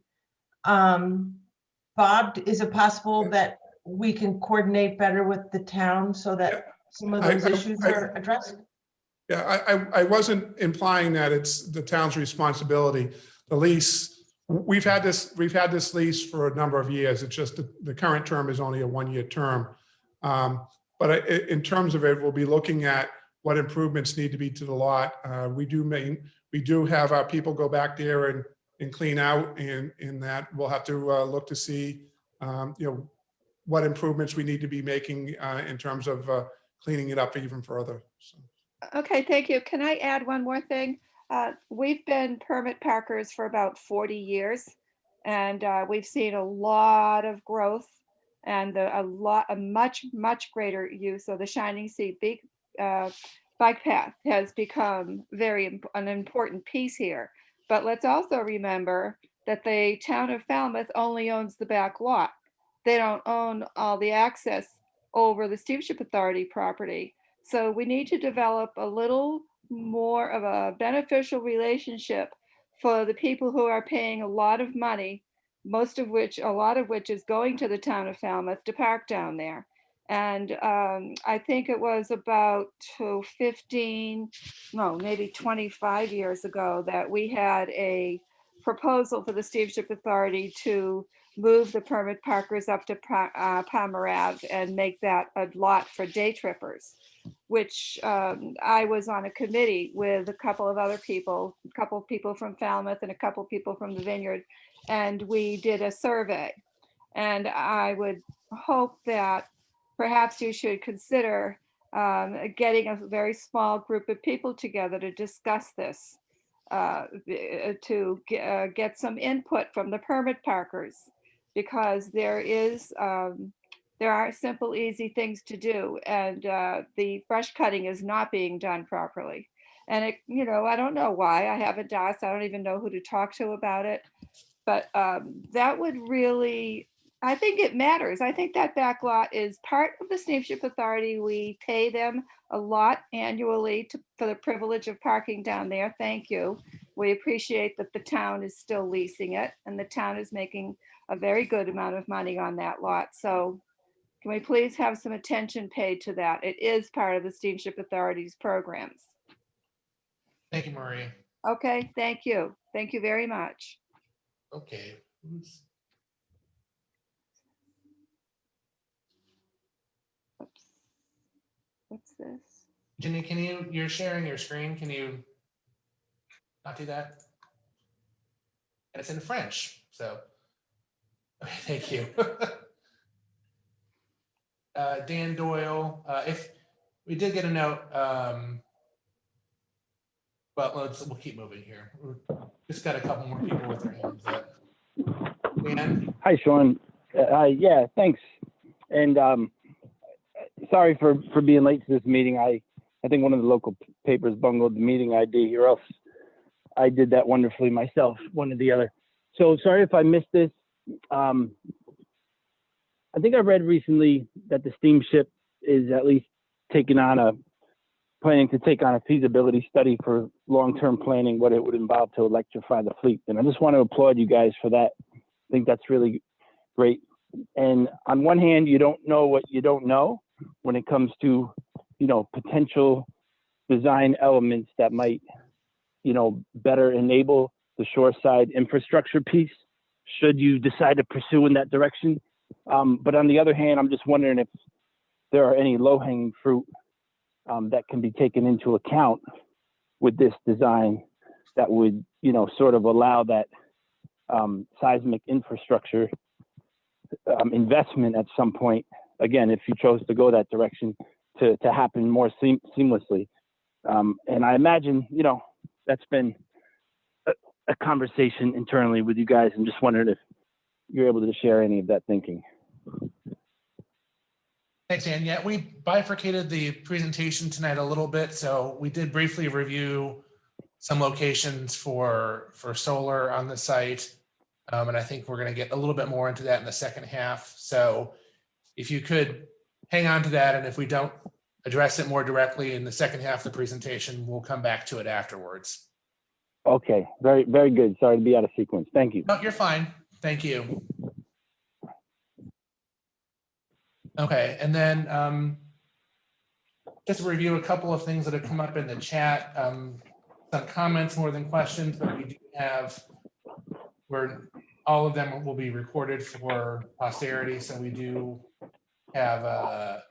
Bob, is it possible that we can coordinate better with the town so that some of those issues are addressed? Yeah, I wasn't implying that it's the town's responsibility. The lease, we've had this lease for a number of years. It's just the current term is only a 1-year term. But in terms of it, we'll be looking at what improvements need to be to the lot. We do have our people go back there and clean out, and in that we'll have to look to see what improvements we need to be making in terms of cleaning it up even further. So. Okay, thank you. Can I add one more thing? We've been permit parkers for about 40 years, and we've seen a lot of growth and a much greater use of the Shining Sea bike path has become an important piece here. But let's also remember that the town of Falmouth only owns the back lot. They don't own all the access over the Steamship Authority property. So we need to develop a little more of a beneficial relationship for the people who are paying a lot of money, a lot of which is going to the town of Falmouth to park down there. And I think it was about maybe 25 years ago that we had a proposal for the steamship authority to move the permit parkers up to Palmer Ave and make that a lot for day trippers, which I was on a committee with a couple of other people, a couple of people from Falmouth and a couple of people from the Vineyard, and we did a survey. And I would hope that perhaps you should consider getting a very small group of people together to discuss this, to get some input from the permit parkers, because there are simple, easy things to do, and the brush cutting is not being done properly. And I don't know why. I haven't asked. I don't even know who to talk to about it. But that would really, I think it matters. I think that back lot is part of the Steamship Authority. We pay them a lot annually for the privilege of parking down there. Thank you. We appreciate that the town is still leasing it, and the town is making a very good amount of money on that lot. So can we please have some attention paid to that? It is part of the Steamship Authority's programs. Thank you, Marie. Okay, thank you. Thank you very much. Okay. Oops. What's this? Jenny, you're sharing your screen. Can you not do that? And it's in French, so, okay, thank you. Dan Doyle, if we did get a note, but we'll keep moving here. Just got a couple more people with their hands up. Dan? Hi, Sean. Yeah, thanks. And sorry for being late to this meeting. I think one of the local papers bungled the meeting ID, or else I did that wonderfully myself, one or the other. So sorry if I missed this. I think I read recently that the steamship is at least planning to take on a feasibility study for long-term planning, what it would involve to electrify the fleet. And I just want to applaud you guys for that. I think that's really great. And on one hand, you don't know what you don't know when it comes to, potential design elements that might, better enable the shoreside infrastructure piece, should you decide to pursue in that direction. But on the other hand, I'm just wondering if there are any low-hanging fruit that can be taken into account with this design that would, sort of allow that seismic infrastructure investment at some point, again, if you chose to go that direction, to happen more seamlessly. And I imagine, that's been a conversation internally with you guys. I'm just wondering if you're able to share any of that thinking. Thanks, Dan. Yeah, we bifurcated the presentation tonight a little bit. So we did briefly review some locations for solar on the site. And I think we're going to get a little bit more into that in the second half. So if you could hang on to that, and if we don't address it more directly in the second half of the presentation, we'll come back to it afterwards. Okay, very, very good. Sorry to be out of sequence. Thank you. No, you're fine. Thank you. Okay, and then just to review a couple of things that have come up in the chat. Some comments more than questions, but we do have, where all of them will be recorded for posterity. So we do have a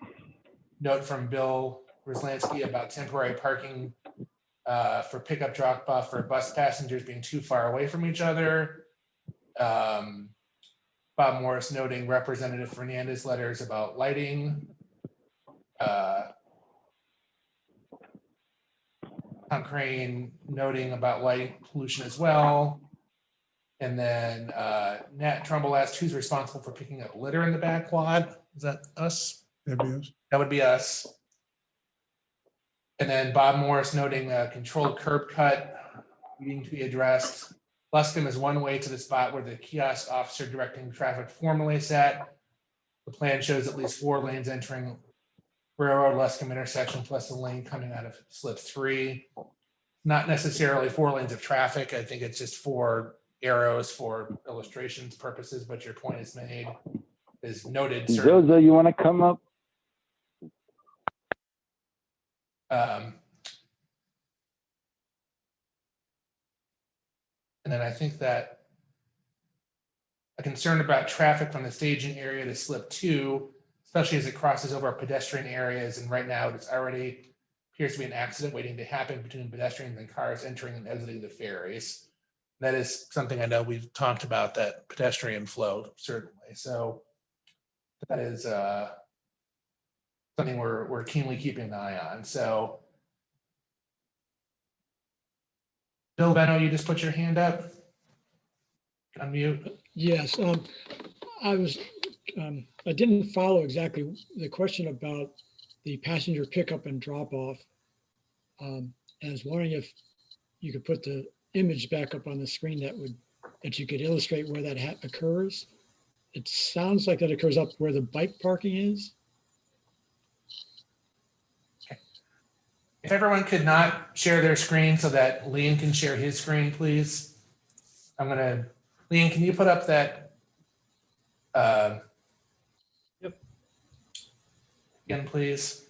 note from Bill Roslansky about temporary parking for pickup drop off for bus passengers being too far away from each other. Bob Morris noting Representative Fernandez letters about lighting. Tom Crane noting about light pollution as well. And then Nat Trumbull asked who's responsible for picking up litter in the back lot. Is that us? That'd be us. That would be us. And then Bob Morris noting a controlled curb cut needing to be addressed. Luscombe is one way to the spot where the kiosk officer directing traffic formally sat. The plan shows at least 4 lanes entering Railroad Luscombe intersection plus a lane coming out of slip 3. Not necessarily 4 lanes of traffic. I think it's just 4 arrows for illustrations purposes, but your point is made, is noted. Zozo, you want to come up? And then I think that a concern about traffic from the staging area to slip 2, especially as it crosses over pedestrian areas. And right now it's already appears to be an accident waiting to happen between pedestrians and cars entering and exiting the ferries. That is something I know we've talked about, that pedestrian flow, certainly. So that is something we're keenly keeping an eye on. So Bill Benno, you just put your hand up. Unmute. Yes, I didn't follow exactly the question about the passenger pickup and drop off. I was wondering if you could put the image back up on the screen that you could illustrate where that occurs. It sounds like that occurs up where the bike parking is. If everyone could not share their screen so that Liam can share his screen, please. Liam, can you put up that? Yep. Again, please.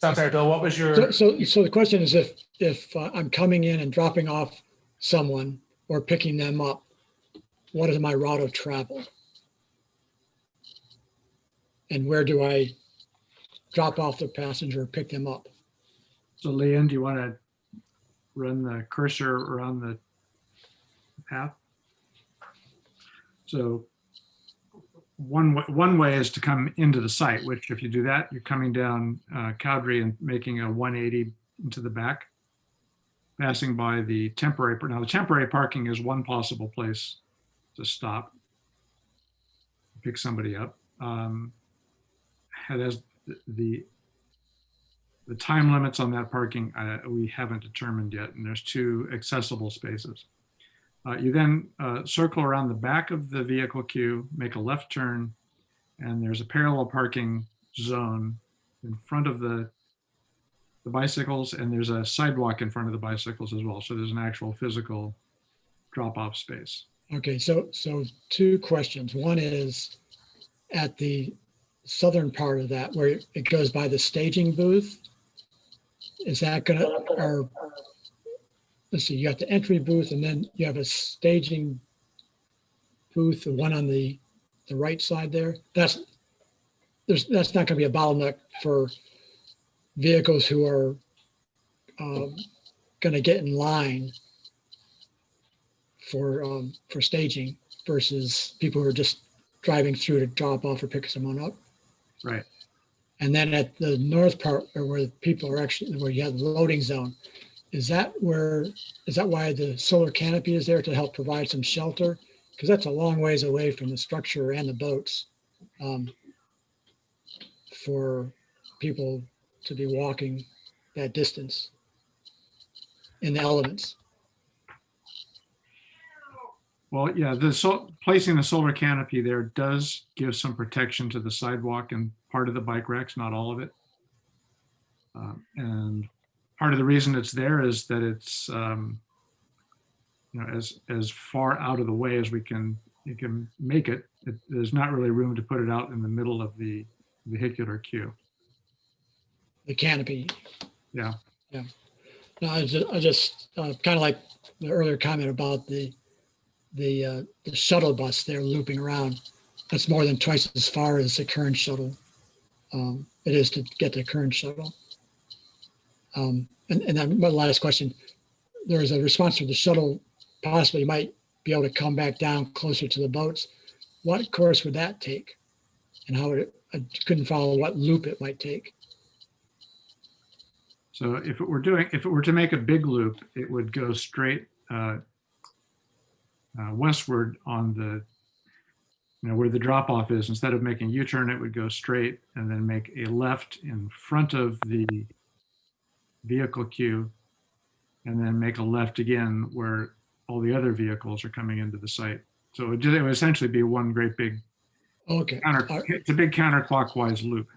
So I'm sorry, Bill, what was your? So the question is if I'm coming in and dropping off someone or picking them up, what is my route of travel? And where do I drop off the passenger or pick them up? So Leanne, do you want to run the cursor around the path? So one way is to come into the site, which if you do that, you're coming down Cowdrey and making a 180 into the back, passing by the temporary. Now the temporary parking is one possible place to stop, pick somebody up. It has the time limits on that parking we haven't determined yet, and there's 2 accessible spaces. You then circle around the back of the vehicle queue, make a left turn, and there's a parallel parking zone in front of the bicycles, and there's a sidewalk in front of the bicycles as well. So there's an actual physical drop-off space. Okay, so 2 questions. One is at the southern part of that where it goes by the staging booth. Is that gonna, or let's see, you got the entry booth and then you have a staging booth, the one on the right side there. That's not gonna be a bottleneck for vehicles who are gonna get in line for staging versus people who are just driving through to drop off or pick someone up. Right. And then at the north part, or where people are actually, where you have the loading zone, is that why the solar canopy is there to help provide some shelter? Because that's a long ways away from the structure and the boats for people to be walking that distance in the elements. Well, yeah, placing the solar canopy there does give some protection to the sidewalk and part of the bike racks, not all of it. And part of the reason it's there is that it's as far out of the way as you can make it. There's not really room to put it out in the middle of the vehicular queue. The canopy. Yeah. Yeah. No, I just kind of like the earlier comment about the shuttle bus there looping around. That's more than twice as far as the current shuttle. It is to get the current shuttle. And then my last question, there was a response to the shuttle, possibly might be able to come back down closer to the boats. What course would that take? And how would it, I couldn't follow what loop it might take. So if it were to make a big loop, it would go straight westward on the, where the drop off is. Instead of making a U-turn, it would go straight and then make a left in front of the vehicle queue and then make a left again where all the other vehicles are coming into the site. So it would essentially be one great big, okay, it's a big counterclockwise loop.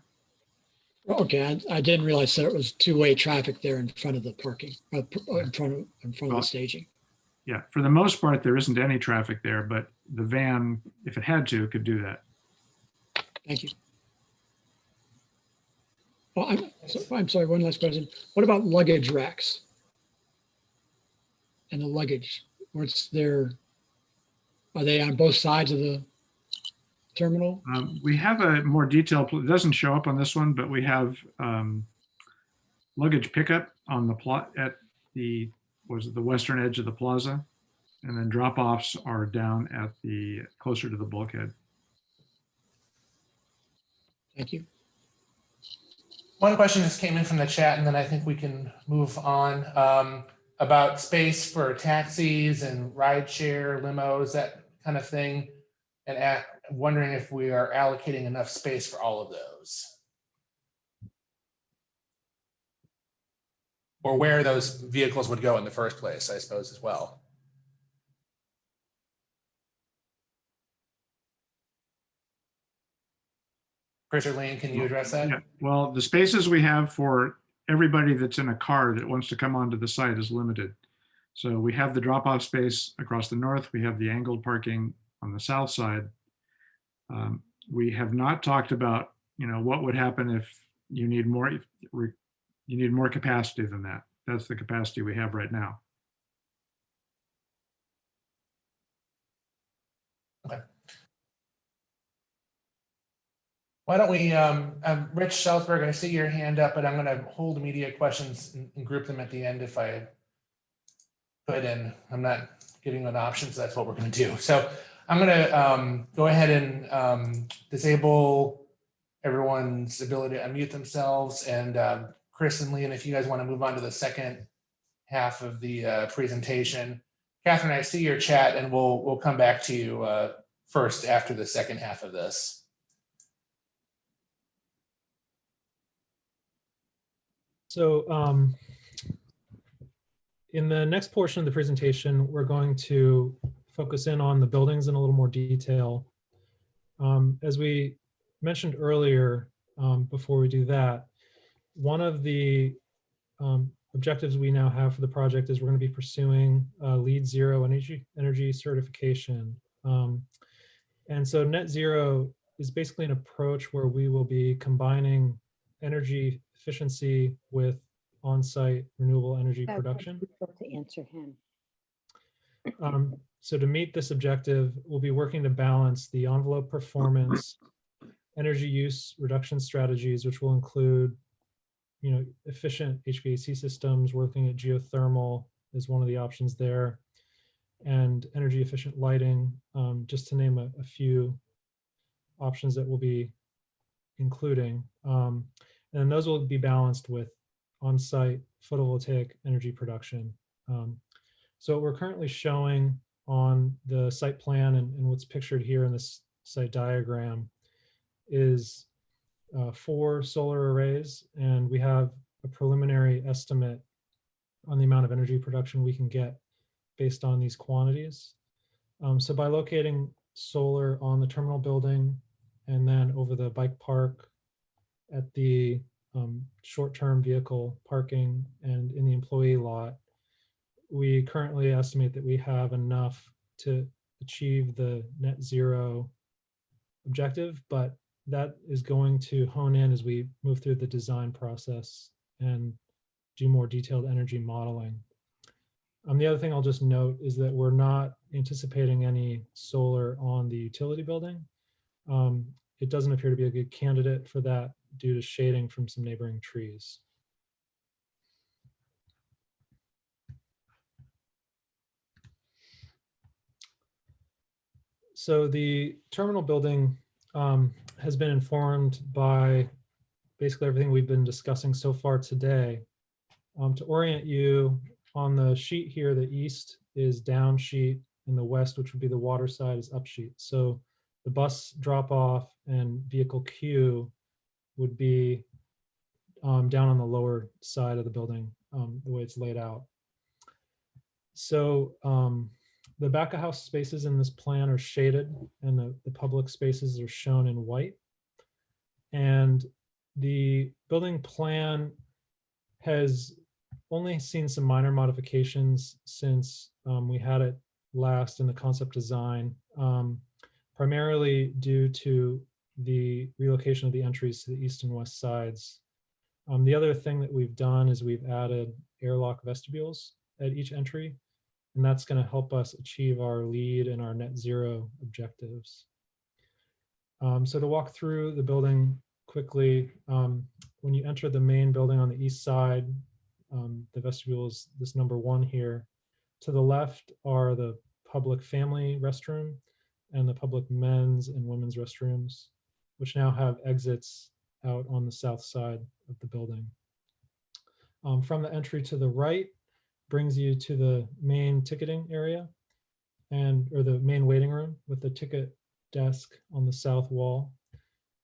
Okay, I didn't realize that it was two-way traffic there in front of the parking, in front of the staging. Yeah, for the most part, there isn't any traffic there, but the van, if it had to, could do that. Thank you. Oh, I'm sorry, one last question. What about luggage racks? And the luggage, what's their, are they on both sides of the terminal? We have a more detailed, it doesn't show up on this one, but we have luggage pickup on the plot at the, was it the western edge of the plaza? And then drop-offs are down at the, closer to the bulkhead. Thank you. One question just came in from the chat, and then I think we can move on, about space for taxis and rideshare limos, that kind of thing. And wondering if we are allocating enough space for all of those. Or where those vehicles would go in the first place, I suppose, as well. Chris or Lane, can you address that? Yeah, well, the spaces we have for everybody that's in a car that wants to come onto the site is limited. So we have the drop-off space across the north. We have the angled parking on the south side. We have not talked about, you know, what would happen if you need more, you need more capacity than that. That's the capacity we have right now. Okay. Why don't we, Rich Southberg, I see your hand up, but I'm going to hold media questions and group them at the end if I could, and I'm not giving an option, so that's what we're going to do. So I'm going to go ahead and disable everyone's ability to unmute themselves. And Chris and Leon, if you guys want to move on to the second half of the presentation. Catherine, I see your chat, and we'll come back to you first after the second half of this. So in the next portion of the presentation, we're going to focus in on the buildings in a little more detail. As we mentioned earlier, before we do that, one of the objectives we now have for the project is we're going to be pursuing LEED Zero energy certification. And so net zero is basically an approach where we will be combining energy efficiency with on-site renewable energy production. To answer him. So to meet this objective, we'll be working to balance the envelope performance, energy use reduction strategies, which will include, you know, efficient HVAC systems. We're looking at geothermal as one of the options there, and energy efficient lighting, just to name a few options that we'll be including. And those will be balanced with on-site photovoltaic energy production. So what we're currently showing on the site plan and what's pictured here in this site diagram is 4 solar arrays, and we have a preliminary estimate on the amount of energy production we can get based on these quantities. So by locating solar on the terminal building and then over the bike park, at the short-term vehicle parking and in the employee lot, we currently estimate that we have enough to achieve the net zero objective, but that is going to hone in as we move through the design process and do more detailed energy modeling. The other thing I'll just note is that we're not anticipating any solar on the utility building. It doesn't appear to be a good candidate for that due to shading from some neighboring trees. So the terminal building has been informed by basically everything we've been discussing so far today. To orient you, on the sheet here, the east is down sheet and the west, which would be the water side, is up sheet. So the bus drop off and vehicle queue would be down on the lower side of the building, the way it's laid out. So the back of house spaces in this plan are shaded, and the public spaces are shown in white. And the building plan has only seen some minor modifications since we had it last in the concept design, primarily due to the relocation of the entries to the east and west sides. The other thing that we've done is we've added airlock vestibules at each entry, and that's going to help us achieve our LEED and our net zero objectives. So to walk through the building quickly, when you enter the main building on the east side, the vestibule is this number 1 here. To the left are the public family restroom and the public men's and women's restrooms, which now have exits out on the south side of the building. From the entry to the right brings you to the main ticketing area or the main waiting room with the ticket desk on the south wall.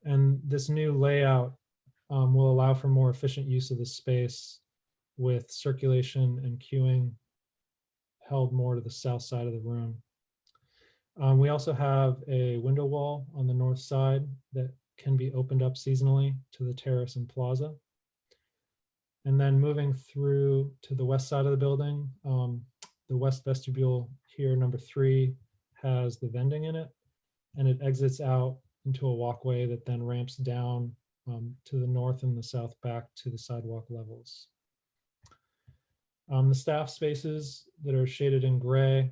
And this new layout will allow for more efficient use of the space with circulation and queuing held more to the south side of the room. We also have a window wall on the north side that can be opened up seasonally to the terrace and plaza. And then moving through to the west side of the building, the west vestibule here, number 3, has the vending in it, and it exits out into a walkway that then ramps down to the north and the south back to the sidewalk levels. The staff spaces that are shaded in gray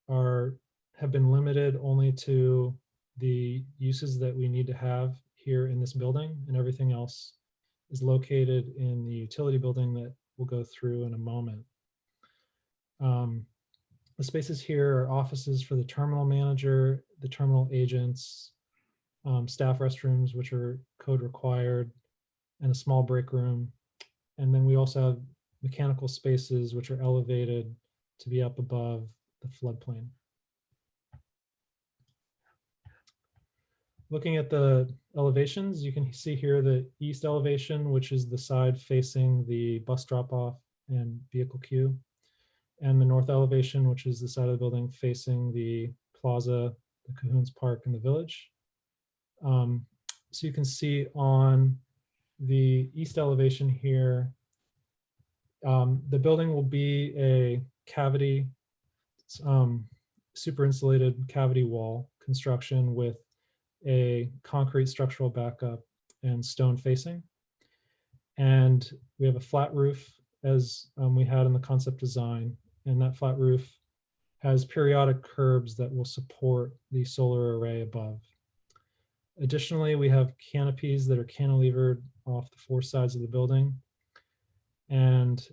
have been limited only to the uses that we need to have here in this building, and everything else is located in the utility building that we'll go through in a moment. The spaces here are offices for the terminal manager, the terminal agents, staff restrooms, which are code required, and a small break room. And then we also have mechanical spaces which are elevated to be up above the floodplain. Looking at the elevations, you can see here the east elevation, which is the side facing the bus drop-off and vehicle queue, and the north elevation, which is the side of the building facing the plaza, the Cahoons Park, and the village. So you can see on the east elevation here, the building will be a cavity, super insulated cavity wall construction with a concrete structural backup and stone facing. And we have a flat roof as we had in the concept design. And that flat roof has periodic curbs that will support the solar array above. Additionally, we have canopies that are cantilevered off the 4 sides of the building. And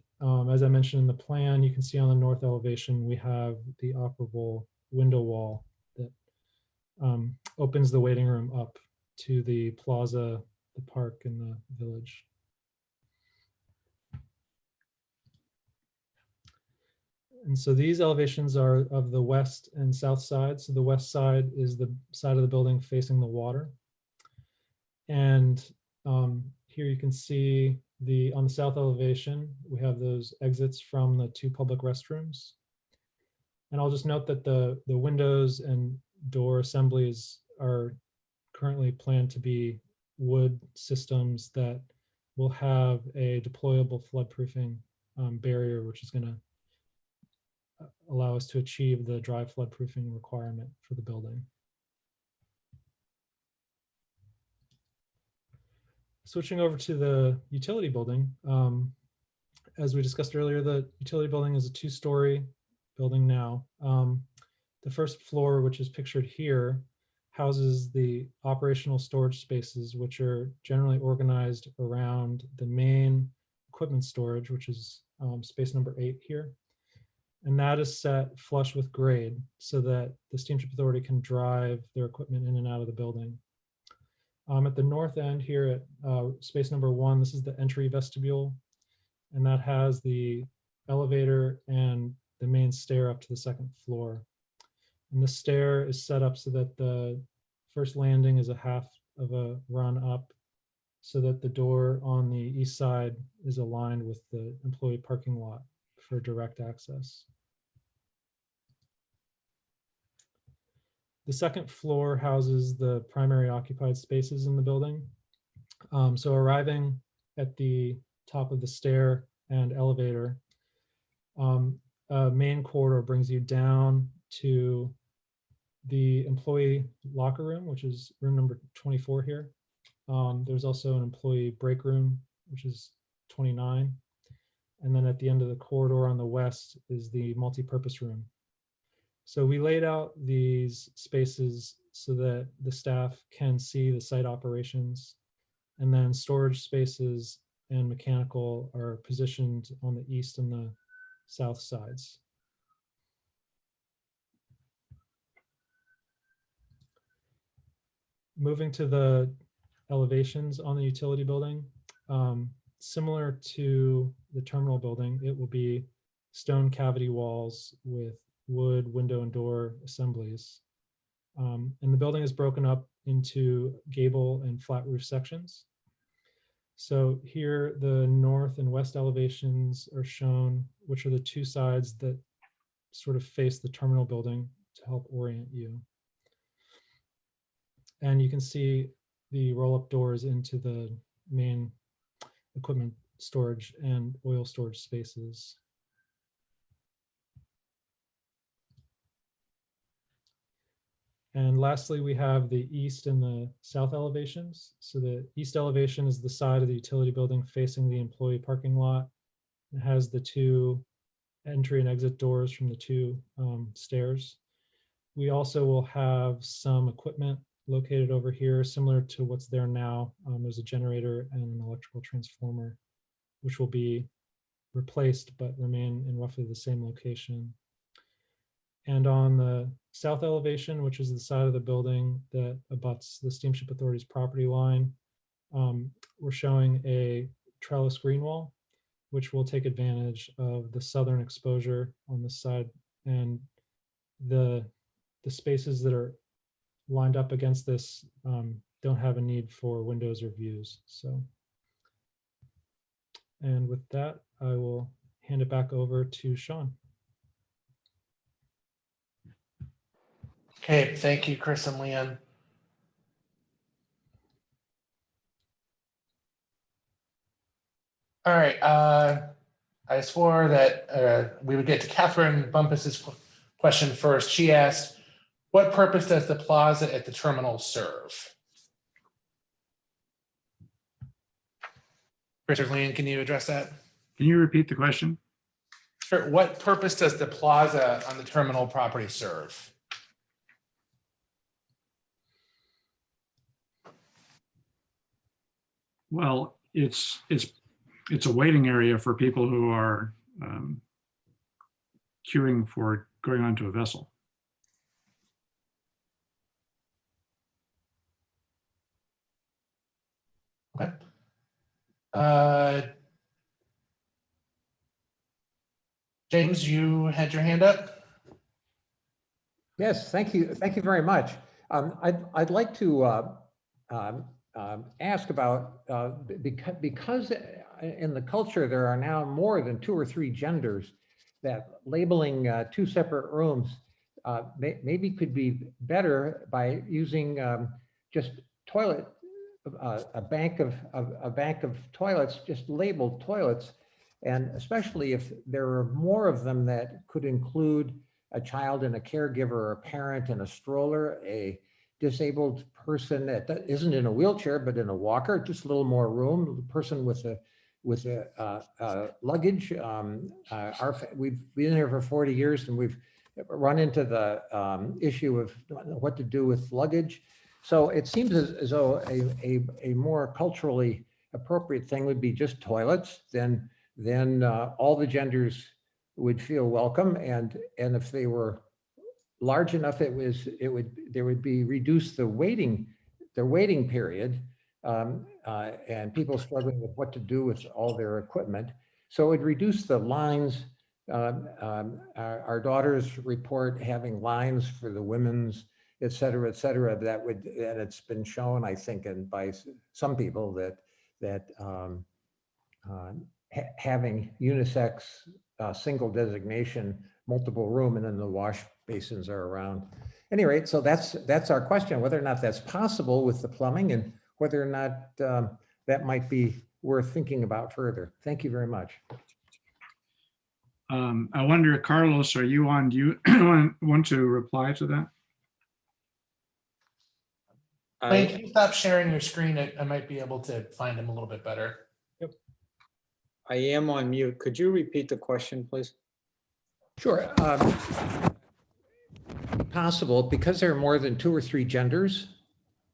as I mentioned in the plan, you can see on the north elevation, we have the operable window wall that opens the waiting room up to the plaza, the park, and the village. And so these elevations are of the west and south side. So the west side is the side of the building facing the water. And here you can see on the south elevation, we have those exits from the 2 public restrooms. And I'll just note that the windows and door assemblies are currently planned to be wood systems that will have a deployable floodproofing barrier, which is going to allow us to achieve the dry floodproofing requirement for the building. Switching over to the utility building, as we discussed earlier, the utility building is a 2-story building now. The first floor, which is pictured here, houses the operational storage spaces, which are generally organized around the main equipment storage, which is space number 8 here. And that is set flush with grade so that the Steamship Authority can drive their equipment in and out of the building. At the north end here at space number 1, this is the entry vestibule, and that has the elevator and the main stair up to the 2nd floor. And the stair is set up so that the first landing is a half of a run up so that the door on the east side is aligned with the employee parking lot for direct access. The 2nd floor houses the primary occupied spaces in the building. So arriving at the top of the stair and elevator, a main corridor brings you down to the employee locker room, which is room number 24 here. There's also an employee break room, which is 29. And then at the end of the corridor on the west is the multi-purpose room. So we laid out these spaces so that the staff can see the site operations, and then storage spaces and mechanical are positioned on the east and the south sides. Moving to the elevations on the utility building, similar to the terminal building, it will be stone cavity walls with wood window and door assemblies. And the building is broken up into gable and flat roof sections. So here the north and west elevations are shown, which are the two sides that sort of face the terminal building to help orient you. And you can see the roll-up doors into the main equipment storage and oil storage spaces. And lastly, we have the east and the south elevations. So the east elevation is the side of the utility building facing the employee parking lot. It has the two entry and exit doors from the two stairs. We also will have some equipment located over here, similar to what's there now. There's a generator and an electrical transformer, which will be replaced but remain in roughly the same location. And on the south elevation, which is the side of the building that abuts the Steamship Authority's property line, we're showing a trellis green wall, which will take advantage of the southern exposure on this side, and the spaces that are lined up against this don't have a need for windows or views. So, and with that, I will hand it back over to Sean. Okay, thank you, Chris and Leanne. All right, I swore that we would get to Catherine Bumpus's question first. She asked, what purpose does the plaza at the terminal serve? Chris or Leanne, can you address that? Can you repeat the question? Sure. What purpose does the plaza on the terminal property serve? Well, it's a waiting area for people who are queuing for going onto a vessel. Okay. James, you had your hand up. Yes, thank you. Thank you very much. I'd like to ask about, because in the culture there are now more than 2 or 3 genders, that labeling 2 separate rooms maybe could be better by using just toilet, a bank of toilets, just labeled toilets, and especially if there are more of them that could include a child and a caregiver, a parent and a stroller, a disabled person that isn't in a wheelchair but in a walker, just a little more room, the person with a luggage. We've been here for 40 years and we've run into the issue of what to do with luggage. So it seems as though a more culturally appropriate thing would be just toilets. Then all the genders would feel welcome, and if they were large enough, there would be reduce the waiting period, and people struggling with what to do with all their equipment. So it would reduce the lines. Our daughters report having lines for the women's, et cetera, and it's been shown, I think, and by some people that having unisex single designation, multiple room, and then the wash basins are around. Any rate, so that's our question, whether or not that's possible with the plumbing and whether or not that might be worth thinking about further. Thank you very much. I wonder, Carlos, are you on? Do you want to reply to that? Wayne, can you stop sharing your screen? I might be able to find him a little bit better. I am on mute. Could you repeat the question, please? Sure. Possible, because there are more than 2 or 3 genders.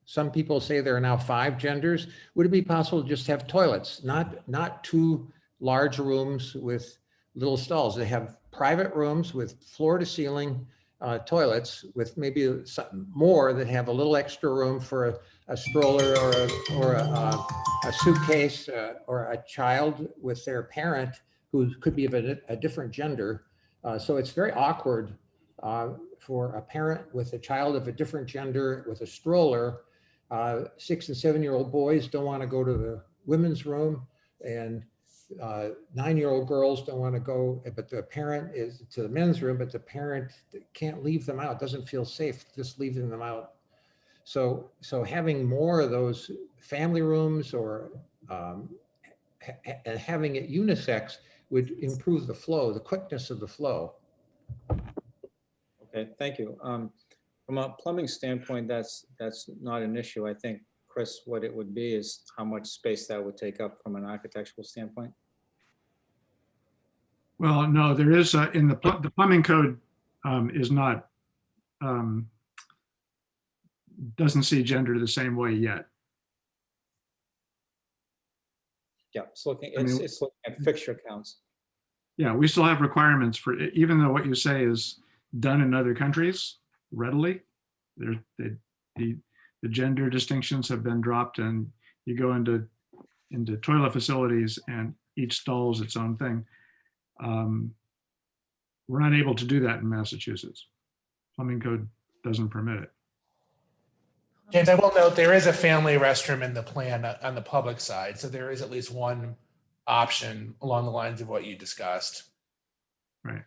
Some people say there are now 5 genders. Would it be possible to just have toilets, not 2 large rooms with little stalls? They have private rooms with floor to ceiling toilets with maybe some more that have a little extra room for a stroller or a suitcase or a child with their parent who could be of a different gender. So it's very awkward for a parent with a child of a different gender with a stroller. 6 and 7-year-old boys don't want to go to the women's room, and 9-year-old girls don't want to go, but the parent is to the men's room, but the parent can't leave them out, doesn't feel safe just leaving them out. So having more of those family rooms or having it unisex would improve the flow, the quickness of the flow. Okay, thank you. From a plumbing standpoint, that's not an issue. I think, Chris, what it would be is how much space that would take up from an architectural standpoint. Well, no, there is in the plumbing code is not doesn't see gender the same way yet. Yeah, it's looking, I mean, it's looking at fixture counts. Yeah, we still have requirements for, even though what you say is done in other countries readily, the gender distinctions have been dropped, and you go into toilet facilities and each stall is its own thing. We're not able to do that in Massachusetts. Plumbing code doesn't permit it. James, I will note there is a family restroom in the plan on the public side, so there is at least one option along the lines of what you discussed. Right.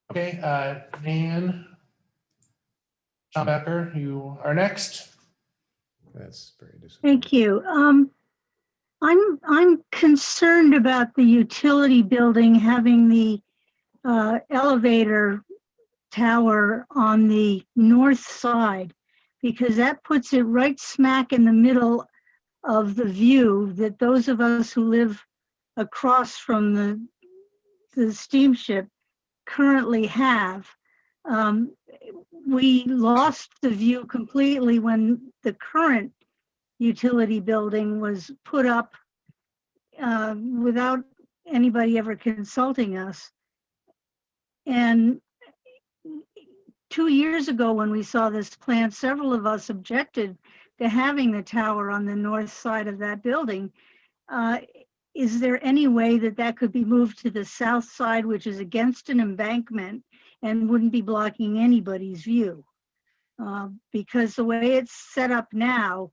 Okay, Nan, John Becker, you are next. That's very disappointing. Thank you. I'm concerned about the utility building having the elevator tower on the north side, because that puts it right smack in the middle of the view that those of us who live across from the steamship currently have. We lost the view completely when the current utility building was put up without anybody ever consulting us. And 2 years ago, when we saw this plan, several of us objected to having the tower on the north side of that building. Is there any way that that could be moved to the south side, which is against an embankment and wouldn't be blocking anybody's view? Because the way it's set up now,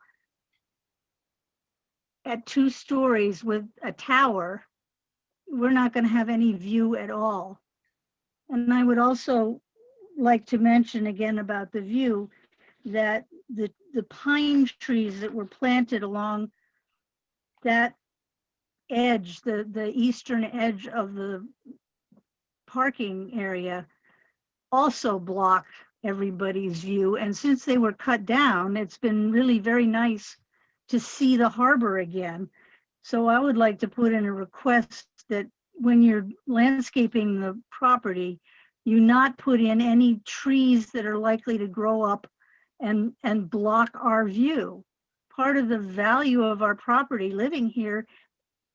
at 2 stories with a tower, we're not going to have any view at all. And I would also like to mention again about the view that the pine trees that were planted along that edge, the eastern edge of the parking area, also block everybody's view. And since they were cut down, it's been really very nice to see the harbor again. So I would like to put in a request that when you're landscaping the property, you not put in any trees that are likely to grow up and block our view. Part of the value of our property living here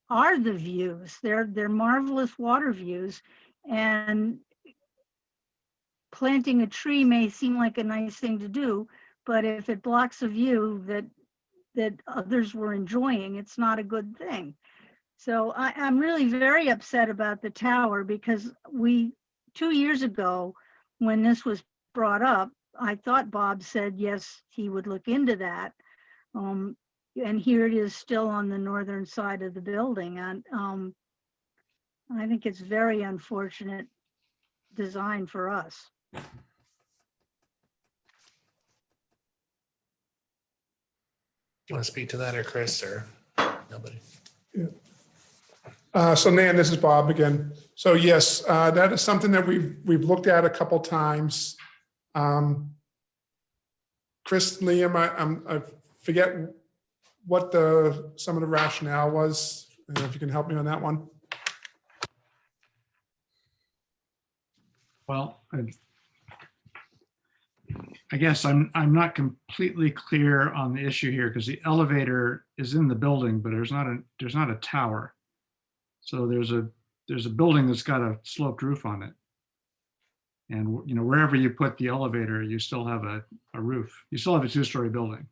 are the views. They're marvelous water views, and planting a tree may seem like a nice thing to do, but if it blocks a view that others were enjoying, it's not a good thing. So I'm really very upset about the tower, because 2 years ago, when this was brought up, I thought Bob said, yes, he would look into that. And here it is still on the northern side of the building. And I think it's very unfortunate design for us. You want to speak to that, or Chris, or nobody? Yeah. So Nan, this is Bob again. So yes, that is something that we've looked at a couple times. Chris, Liam, I forget what some of the rationale was. I don't know if you can help me on that one. Well, I guess I'm not completely clear on the issue here because the elevator is in the building, but there's not a tower. So there's a building that's got a sloped roof on it. And you know, wherever you put the elevator, you still have a roof. You still have a two-story building.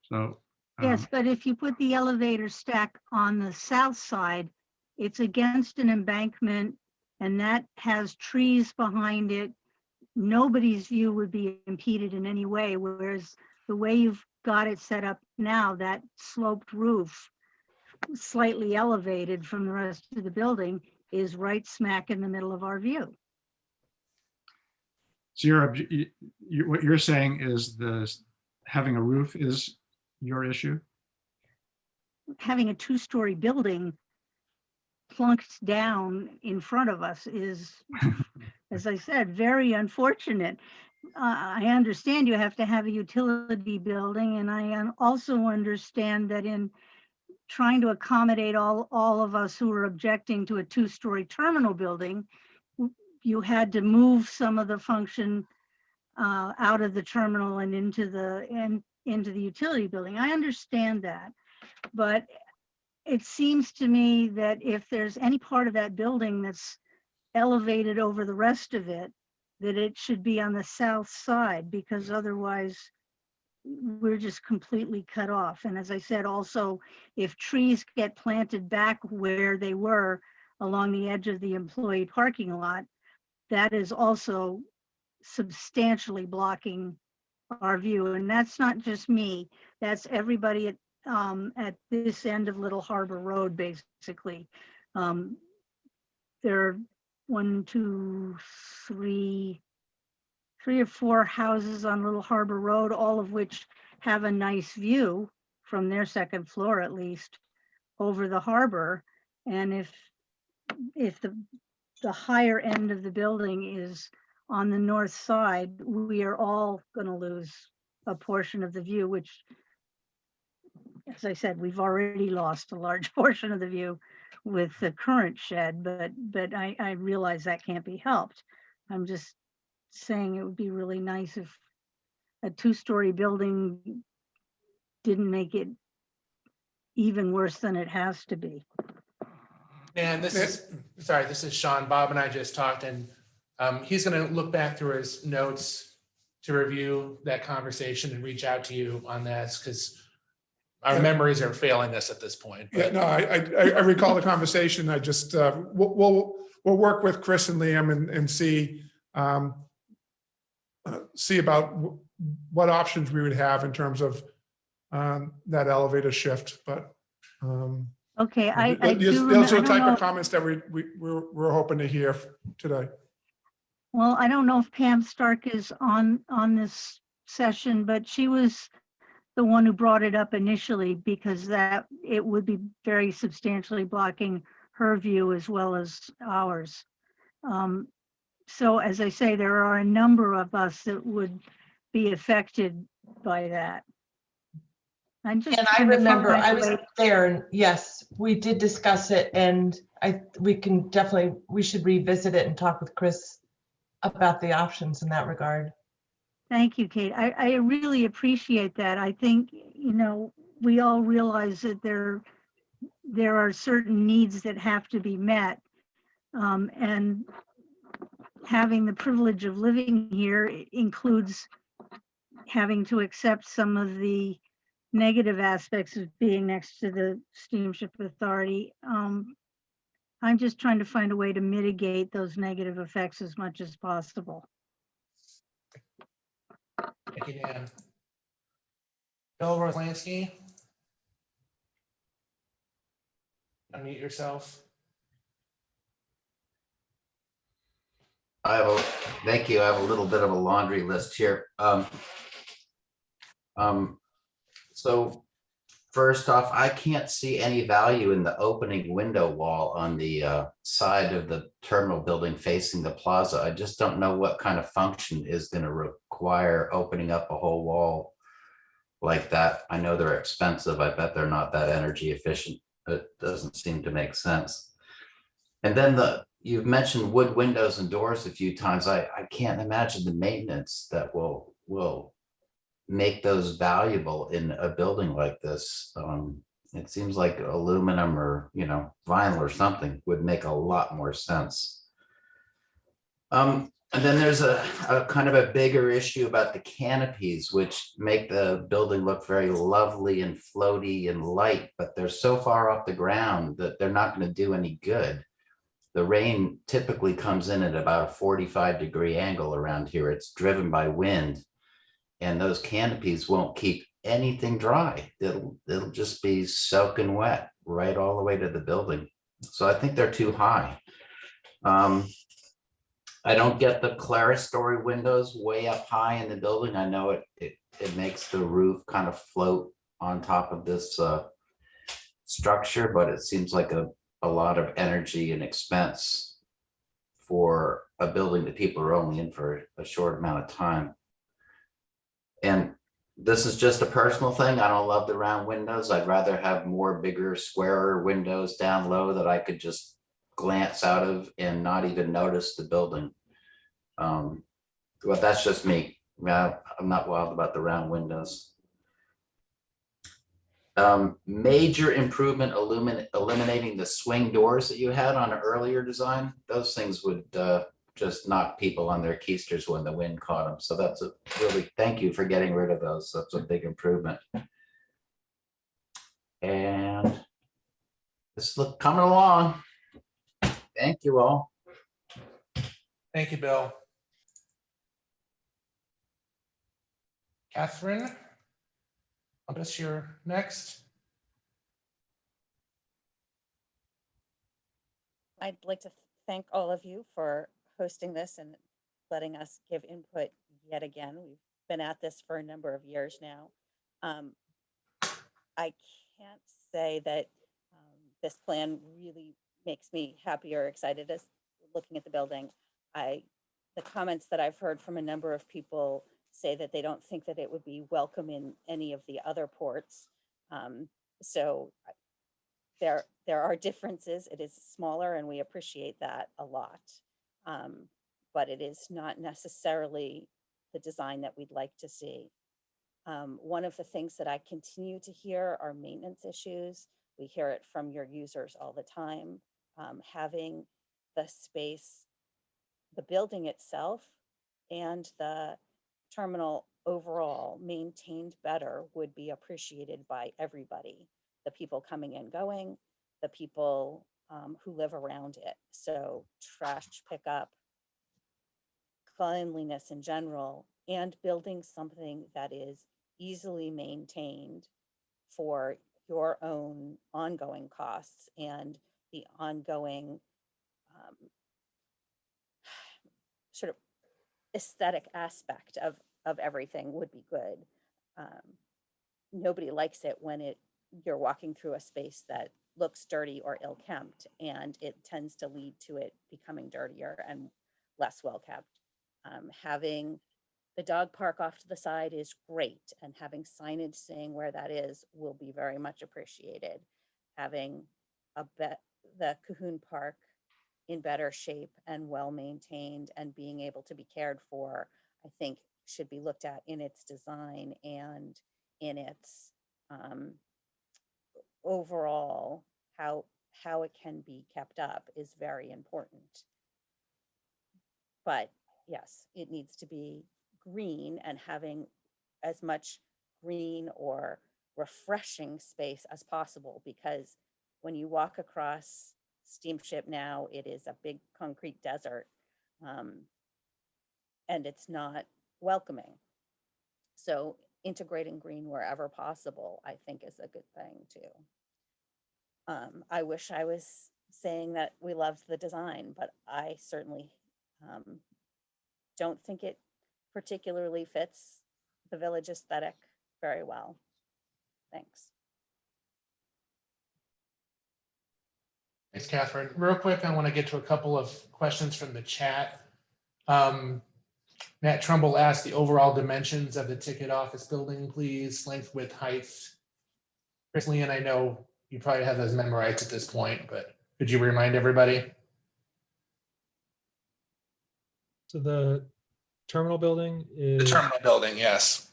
So Yes, but if you put the elevator stack on the south side, it's against an embankment and that has trees behind it. Nobody's view would be impeded in any way, whereas the way you've got it set up now, that sloped roof, slightly elevated from the rest of the building, is right smack in the middle of our view. so what you're saying is having a roof is your issue? Having a two-story building plunked down in front of us is, as I said, very unfortunate. I understand you have to have a utility building, and I also understand that in trying to accommodate all of us who are objecting to a two-story terminal building, you had to move some of the function out of the terminal and into the utility building. I understand that, but it seems to me that if there's any part of that building that's elevated over the rest of it, that it should be on the south side, because otherwise we're just completely cut off. And as I said, also, if trees get planted back where they were along the edge of the employee parking lot, that is also substantially blocking our view. And that's not just me, that's everybody at this end of Little Harbor Road, basically. There are three or four houses on Little Harbor Road, all of which have a nice view from their second floor, at least, over the harbor. And if the higher end of the building is on the north side, we are all going to lose a portion of the view, which, as I said, we've already lost a large portion of the view with the current shed, but I realize that can't be helped. I'm just saying it would be really nice if a two-story building didn't make it even worse than it has to be. And this is Sean. Bob and I just talked, and he's going to look back through his notes to review that conversation and reach out to you on this, because our memories are failing us at this point. Yeah, no, I recall the conversation. I just, we'll work with Chris and Liam and see about what options we would have in terms of that elevator shift, but okay, I do those are the remember, type of comments that we're hoping to hear today. well, I don't know if Pam Stark is on this session, but she was the one who brought it up initially, because that it would be very substantially blocking her view as well as ours. So as I say, there are a number of us that would be affected by that. And I remember I was there, and yes, we did discuss it, and we should revisit it and talk with Chris about the options in that regard. Thank you, Kate. I really appreciate that. I think, we all realize that there are certain needs that have to be met. And having the privilege of living here includes having to accept some of the negative aspects of being next to the Steamship Authority. I'm just trying to find a way to mitigate those negative effects as much as possible. Thank you, Dan. Bill Roslansky. Unmute yourself. Thank you. I have a little bit of a laundry list here. So First off, I can't see any value in the opening window wall on the side of the terminal building facing the plaza. I just don't know what kind of function is going to require opening up a whole wall like that. I know they're expensive. I bet they're not that energy efficient. It doesn't seem to make sense. And then you've mentioned wood windows and doors a few times. I can't imagine the maintenance that will make those valuable in a building like this. It seems like aluminum or, vinyl or something would make a lot more sense. And then there's a kind of a bigger issue about the canopies, which make the building look very lovely and floaty and light, but they're so far off the ground that they're not going to do any good. The rain typically comes in at about a 45-degree angle around here. It's driven by wind, and those canopies won't keep anything dry. It'll just be soaking wet right all the way to the building. So I think they're too high. I don't get the clerestory windows way up high in the building. I know it makes the roof kind of float on top of this structure, but it seems like a lot of energy and expense for a building that people are only in for a short amount of time. And this is just a personal thing. I don't love the round windows. I'd rather have more bigger, squarer windows down low that I could just glance out of and not even notice the building. But that's just me. I'm not wild about the round windows. Major improvement eliminating the swing doors that you had on an earlier design. Those things would just knock people on their keisters when the wind caught them. So that's a really, thank you for getting rid of those. That's a big improvement. And this is coming along. Thank you all. Thank you, Bill. Catherine, I guess you're next. I'd like to thank all of you for hosting this and letting us give input yet again. We've been at this for a number of years now. I can't say that this plan really makes me happy or excited as looking at the building. The comments that I've heard from a number of people say that they don't think that it would be welcome in any of the other ports. So there are differences. It is smaller and we appreciate that a lot. But it is not necessarily the design that we'd like to see. One of the things that I continue to hear are maintenance issues. We hear it from your users all the time. Having the space, the building itself and the terminal overall maintained better would be appreciated by everybody. The people coming and going, the people who live around it. So trash pickup, cleanliness in general, and building something that is easily maintained for your own ongoing costs and the ongoing sort of aesthetic aspect of everything would be good. Nobody likes it when you're walking through a space that looks dirty or ill-kept, and it tends to lead to it becoming dirtier and less well-kept. Having the dog park off to the side is great, and having signage saying where that is will be very much appreciated. Having the Cahoon Park in better shape and well-maintained and being able to be cared for, I think should be looked at in its design and in its overall, how it can be kept up is very important. But yes, it needs to be green, and having as much green or refreshing space as possible, because when you walk across Steamship now, it is a big concrete desert, and it's not welcoming. So integrating green wherever possible, I think, is a good thing too. I wish I was saying that we loved the design, but I certainly don't think it particularly fits the village aesthetic very well. Thanks. Thanks, Catherine. Real quick, I want to get to a couple of questions from the chat. Matt Trumbull asked the overall dimensions of the ticket office building, please, length, width, height. Chris Leon, I know you probably have those memorized at this point, but could you remind everybody? So the terminal building is. The terminal building, yes.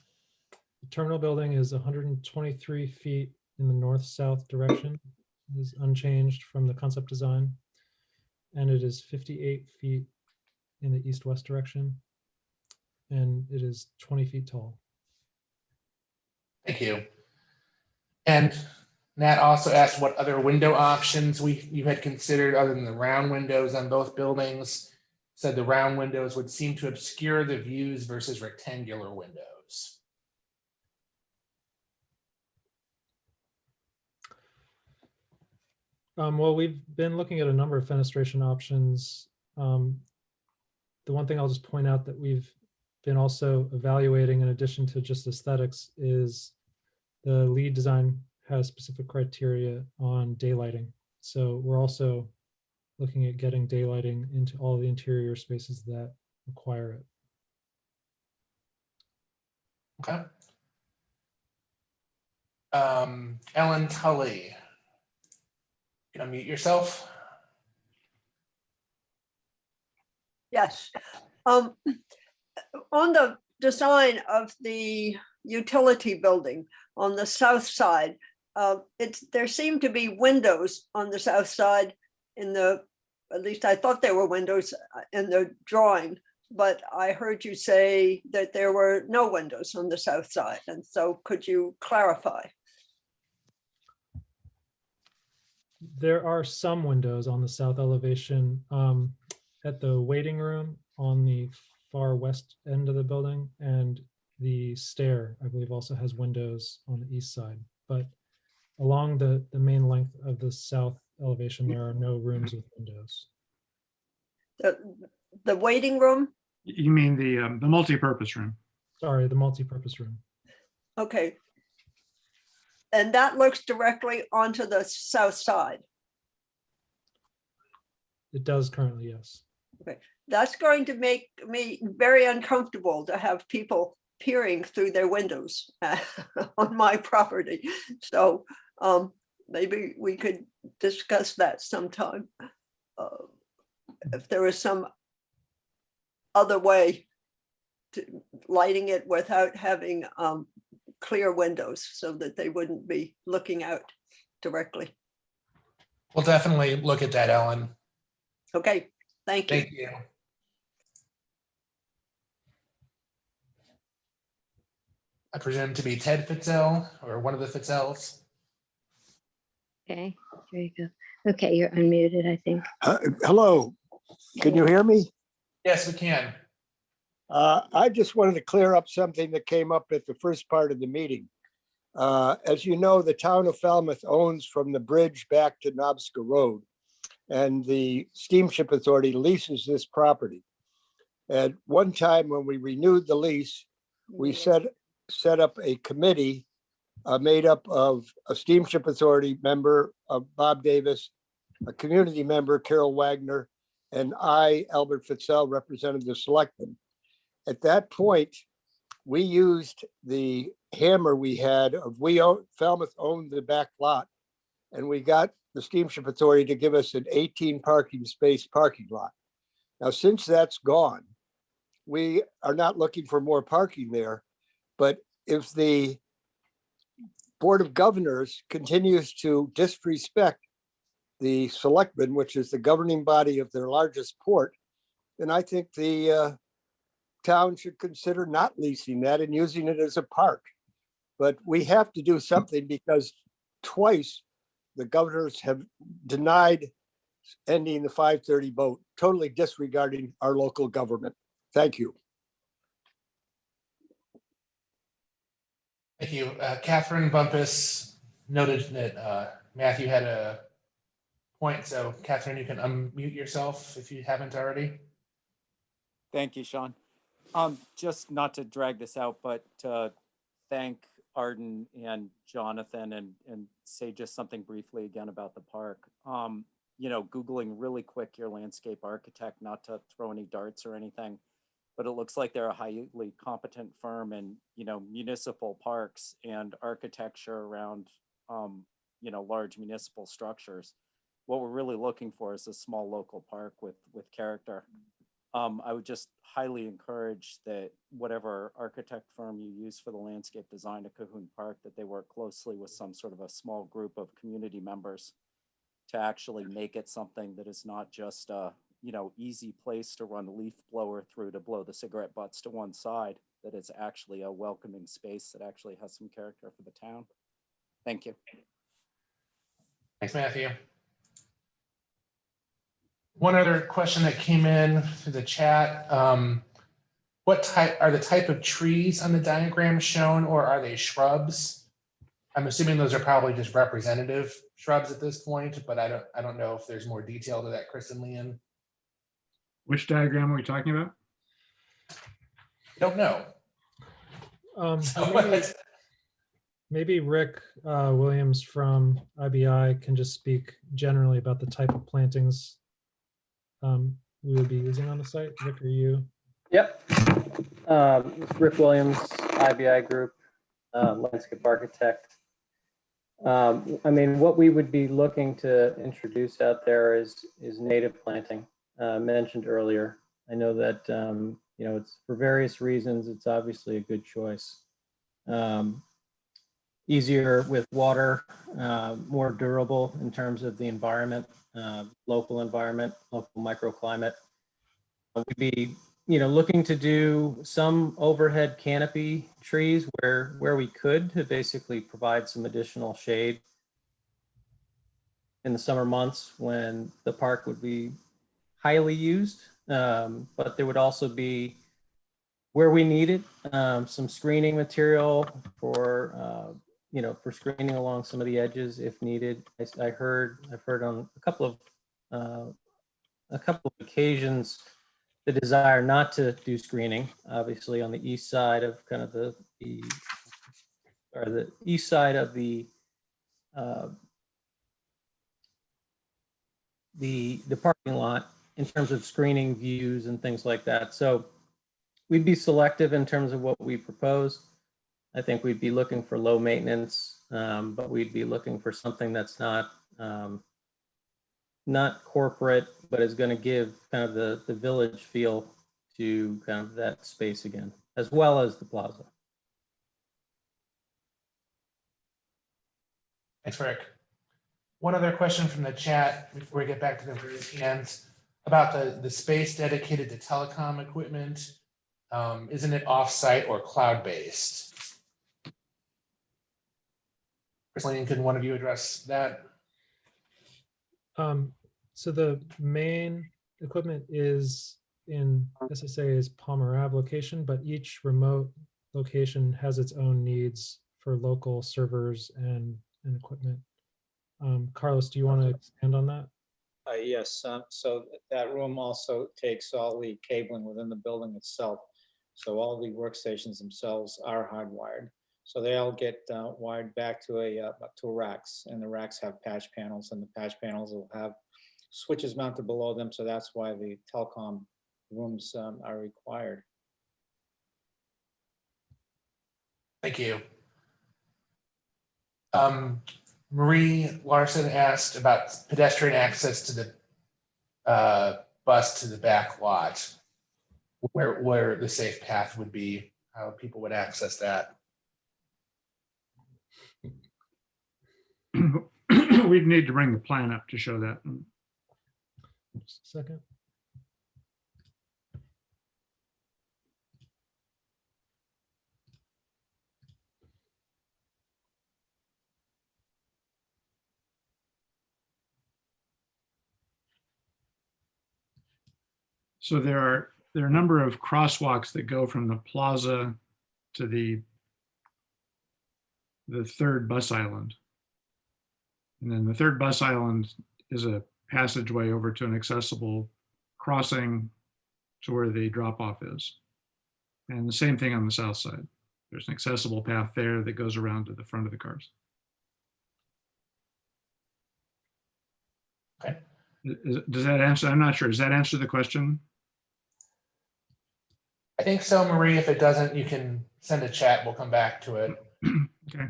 The terminal building is 123 feet in the north-south direction. It is unchanged from the concept design. And it is 58 feet in the east-west direction. And it is 20 feet tall. Thank you. And Nat also asked what other window options you had considered other than the round windows on both buildings. Said the round windows would seem to obscure the views versus rectangular windows. Well, we've been looking at a number of fenestration options. The one thing I'll just point out that we've been also evaluating in addition to just aesthetics is the LEED design has specific criteria on daylighting. So we're also looking at getting daylighting into all the interior spaces that require it. Okay. Ellen Tully, you can unmute yourself. Yes. On the design of the utility building on the south side, there seem to be windows on the south side at least I thought there were windows in the drawing, but I heard you say that there were no windows on the south side. And so could you clarify? There are some windows on the south elevation at the waiting room on the far west end of the building, and the stair, I believe, also has windows on the east side. But along the main length of the south elevation, there are no rooms with windows. The waiting room? You mean the multi-purpose room? Sorry, the multi-purpose room. Okay. And that looks directly onto the south side. It does currently, yes. Okay, that's going to make me very uncomfortable to have people peering through their windows on my property. So maybe we could discuss that sometime. If there was some other way to lighting it without having clear windows so that they wouldn't be looking out directly. We'll definitely look at that, Ellen. Okay, thank you. Thank you. I presume to be Ted Fitzel or one of the Fitzels. Okay, there you go. Okay, you're unmuted, I think. Hello, can you hear me? Yes, we can. I just wanted to clear up something that came up at the first part of the meeting. As you know, the town of Falmouth owns from the bridge back to Knobska Road, and the Steamship Authority leases this property. At one time when we renewed the lease, we set up a committee made up of a Steamship Authority member, Bob Davis, a community member, Carol Wagner, and I, Albert Fitzel, represented the selectmen. At that point, we used the hammer we had of Falmouth owned the back lot, and we got the Steamship Authority to give us an 18 parking space parking lot. Now, since that's gone, we are not looking for more parking there, but if the Board of Governors continues to disrespect the selectmen, which is the governing body of their largest port, then I think the town should consider not leasing that and using it as a park. But we have to do something because twice the governors have denied ending the 5:30 vote, totally disregarding our local government. Thank you. Thank you. Catherine Bumpus noted that Matthew had a point. So Catherine, you can unmute yourself if you haven't already. Thank you, Sean. Just not to drag this out, but to thank Arden and Jonathan and say just something briefly again about the park. Googling really quick your landscape architect, not to throw any darts or anything, but it looks like they're a highly competent firm in, municipal parks and architecture around, large municipal structures. What we're really looking for is a small local park with character. I would just highly encourage that whatever architect firm you use for the landscape design at Cahoon Park, that they work closely with some sort of a small group of community members to actually make it something that is not just a, easy place to run a leaf blower through to blow the cigarette butts to one side, that it's actually a welcoming space that actually has some character for the town. Thank you. Thanks, Matthew. One other question that came in through the chat. What type are the type of trees on the diagram shown, or are they shrubs? I'm assuming those are probably just representative shrubs at this point, but I don't know if there's more detail to that, Chris and Leon. Which diagram are we talking about? Don't know. Maybe Rick Williams from IBI can just speak generally about the type of plantings we would be using on the site. Rick, are you? Yep. Rick Williams, IBI Group, landscape architect. I mean, what we would be looking to introduce out there is native planting, mentioned earlier. I know that, it's for various reasons, it's obviously a good choice. Easier with water, more durable in terms of the environment, local microclimate. We'd be, looking to do some overhead canopy trees where we could to basically provide some additional shade in the summer months when the park would be highly used. But there would also be, where we need it, some screening material for screening along some of the edges if needed. I've heard on a couple of occasions the desire not to do screening, obviously on the east side of kind of the east side of the parking lot in terms of screening views and things like that. So we'd be selective in terms of what we propose. I think we'd be looking for low maintenance, but we'd be looking for something that's not corporate, but is going to give kind of the village feel to kind of that space again, as well as the plaza. Thanks, Rick. One other question from the chat before we get back to the raised hands about the space dedicated to telecom equipment. Isn't it off-site or cloud-based? Chris, could one of you address that? So the main equipment is in SSA's Palmer Ave location, but each remote location has its own needs for local servers and equipment. Carlos, do you want to expand on that? Yes, so that room also takes all the cabling within the building itself. So all the workstations themselves are hardwired. So they all get wired back to racks, and the racks have patch panels, and the patch panels will have switches mounted below them. So that's why the telecom rooms are required. Thank you. Marie Larson asked about pedestrian access to the bus to the back lot, where the safe path would be, how people would access that. We'd need to bring the plan up to show that. Just a second. So there are a number of crosswalks that go from the plaza to the third bus island. And then the third bus island is a passageway over to an accessible crossing to where the drop off is. And the same thing on the south side. There's an accessible path there that goes around to the front of the cars. Okay. Does that answer? I'm not sure. Does that answer the question? I think so, Marie. If it doesn't, you can send a chat. We'll come back to it. Okay.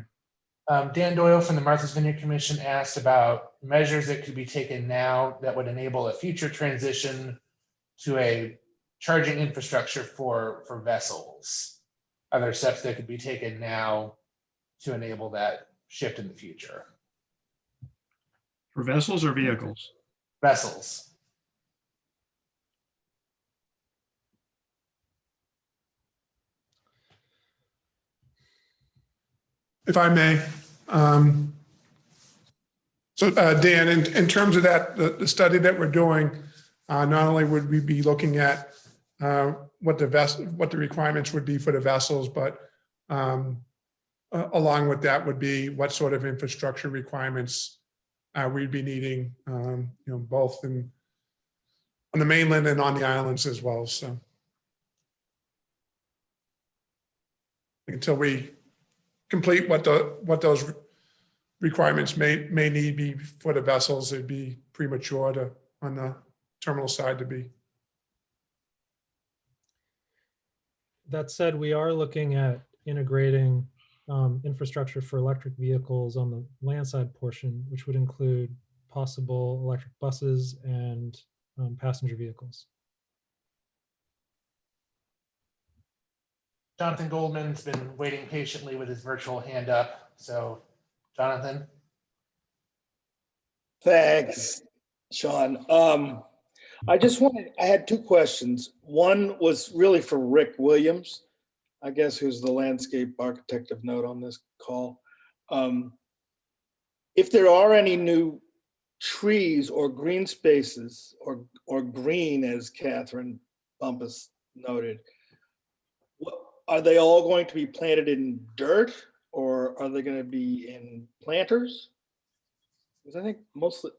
Dan Doyle from the Martha's Vineyard Commission asked about measures that could be taken now that would enable a future transition to a charging infrastructure for vessels. Are there steps that could be taken now to enable that shift in the future? For vessels or vehicles? Vessels. If I may. So Dan, in terms of that, the study that we're doing, not only would we be looking at what the requirements would be for the vessels, but along with that would be what sort of infrastructure requirements we'd be needing, both on the mainland and on the islands as well. So until we complete what those requirements may need be for the vessels, it'd be premature on the terminal side to be. That said, we are looking at integrating infrastructure for electric vehicles on the landside portion, which would include possible electric buses and passenger vehicles. Jonathan Goldman's been waiting patiently with his virtual hand up. So, Jonathan. Thanks, Sean. I had two questions. One was really for Rick Williams, I guess, who's the landscape architect of note on this call. If there are any new trees or green spaces or green, as Catherine Bumpus noted, are they all going to be planted in dirt or are they going to be in planters? Because I think mostly,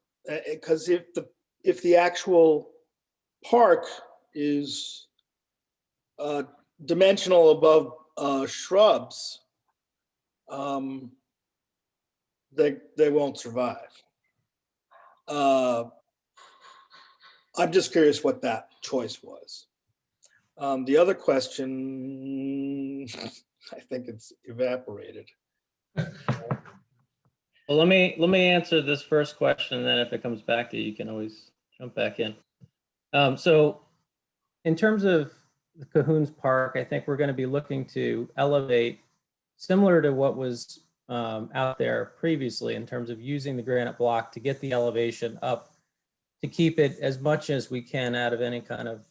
because if the actual park is dimensional above shrubs, they won't survive. I'm just curious what that choice was. The other question, I think it's evaporated. Well, let me answer this first question, and then if it comes back to you, you can always jump back in. So in terms of the Cahoons Park, I think we're going to be looking to elevate, similar to what was out there previously in terms of using the granite block to get the elevation up, to keep it as much as we can out of any kind of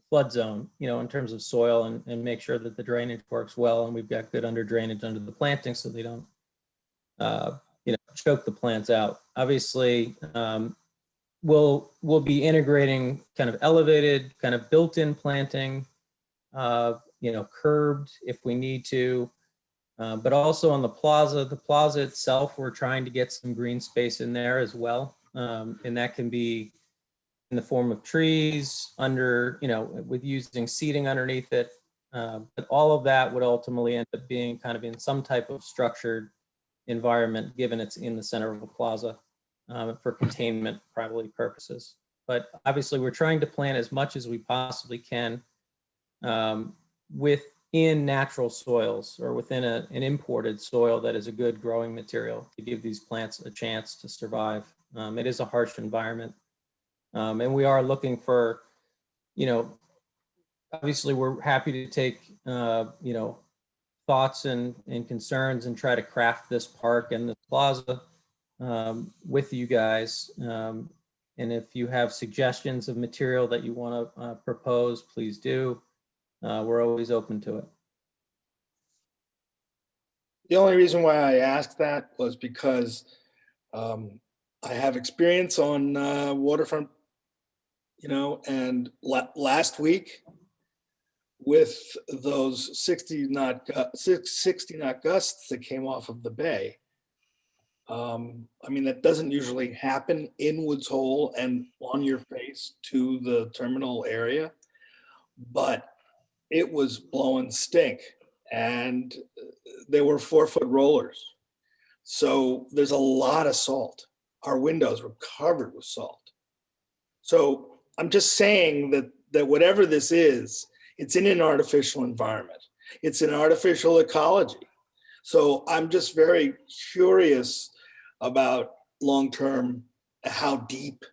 flood zone, in terms of soil, and make sure that the drainage works well, and we've got good under drainage under the planting so they don't choke the plants out. Obviously, we'll be integrating kind of elevated, kind of built-in planting, curbed if we need to, but also on the plaza itself, we're trying to get some green space in there as well, and that can be in the form of trees under, with using seating underneath it. But all of that would ultimately end up being kind of in some type of structured environment, given it's in the center of a plaza, for containment probably purposes. But obviously we're trying to plant as much as we possibly can within natural soils or within an imported soil that is a good growing material to give these plants a chance to survive. It is a harsh environment. And we are looking for, obviously we're happy to take, thoughts and concerns and try to craft this park and this plaza with you guys. And if you have suggestions of material that you want to propose, please do. We're always open to it. The only reason why I asked that was because I have experience on waterfront, and last week with those 60 knot gusts that came off of the bay. That doesn't usually happen in Woods Hole and on your face to the terminal area, but it was blowing stink and they were 4-foot rollers. So there's a lot of salt. our windows were covered with salt. So I'm just saying that whatever this is, it's in an artificial environment. It's an artificial ecology. So I'm just very curious about long-term, how deep,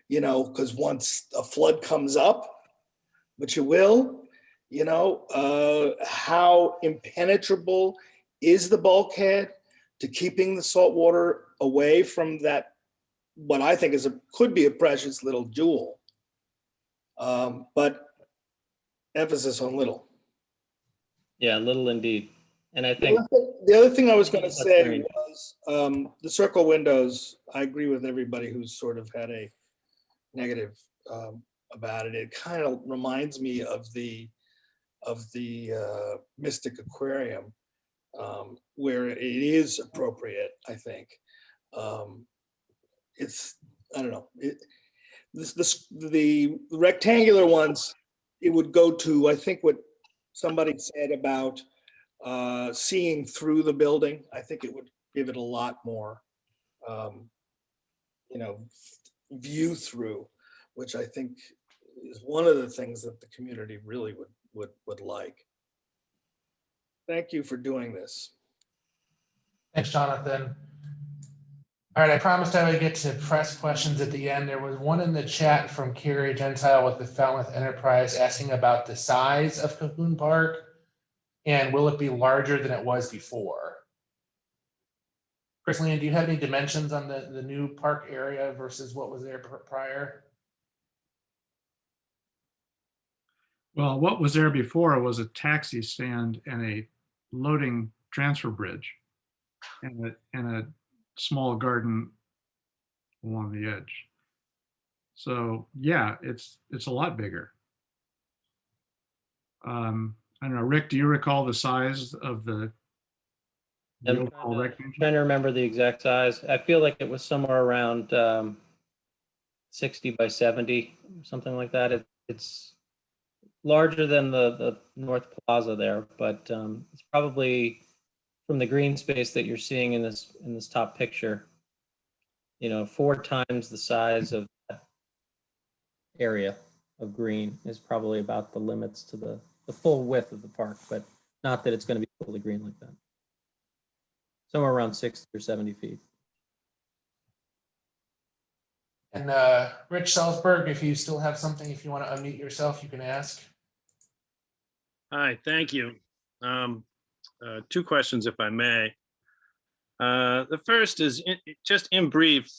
you know, because once a flood comes up, which it will, you know, how impenetrable is the bulkhead to keeping the salt water away from that, what I think is could be a precious little jewel. But emphasis on little. Yeah, little indeed. And I The think other thing I was going to That's say very- was the circle windows. I agree with everybody who's sort of had a negative about it. It kind of reminds me of the Mystic Aquarium, where it is appropriate. I think it's, I don't know. The rectangular ones, it would go to, I think what somebody said about seeing through the building. I think it would give it a lot more, you know, view through, which I think is one of the things that the community really would like. Thank you for doing this. Thanks, Jonathan. All right, I promised I would get to press questions at the end. There was one in the chat from Carrie Gentile with the Falmouth Enterprise asking about the size of Cahoon Park and will it be larger than it was before? Chris Leon, do you have any dimensions on the new park area versus what was there prior? Well, what was there before was a taxi stand and a loading transfer bridge and a small garden along the edge. So yeah, it's a lot bigger. I don't know, Rick, do you recall the size of the overall rectangle? Trying to remember the exact size. I feel like it was somewhere around 60 by 70, something like that. It's larger than the North Plaza there, but it's probably from the green space that you're seeing in this top picture, you know, 4 times the size of that area of green is probably about the limits to the full width of the park, but not that it's going to be fully green like that. Somewhere around 60 or 70 feet. And Rich Salzberg, if you still have something, if you want to unmute yourself, you can ask. Hi, thank you. 2 questions, if I may. The first is just in brief,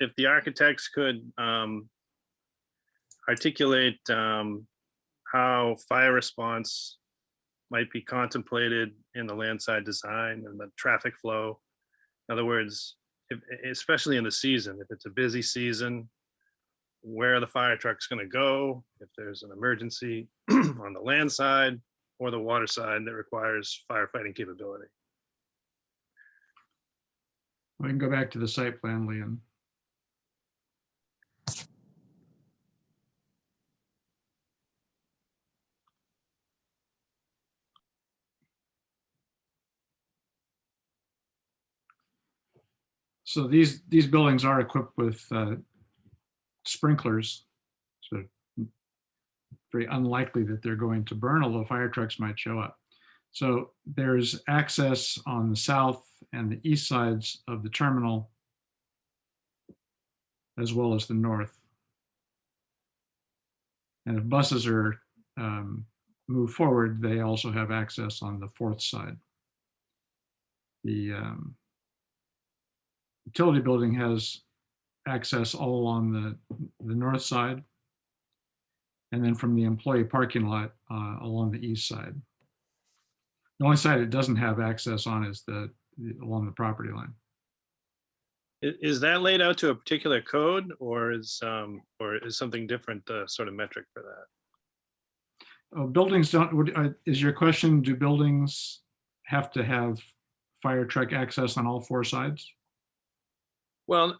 if the architects could articulate how fire response might be contemplated in the landside design and the traffic flow. In other words, especially in the season, if it's a busy season, where the fire truck's going to go, if there's an emergency on the land side or the water side that requires firefighting capability. We can go back to the site plan, Leon. So these buildings are equipped with sprinklers. So very unlikely that they're going to burn, although fire trucks might show up. So there's access on the south and the east sides of the terminal, as well as the north. And if buses are move forward, they also have access on the fourth side. The utility building has access all along the north side, and then from the employee parking lot along the east side. The only side it doesn't have access on is along the property line. Is that laid out to a particular code, or is something different sort of metric for that? Buildings don't, is your question, do buildings have to have fire truck access on all 4 sides? Well,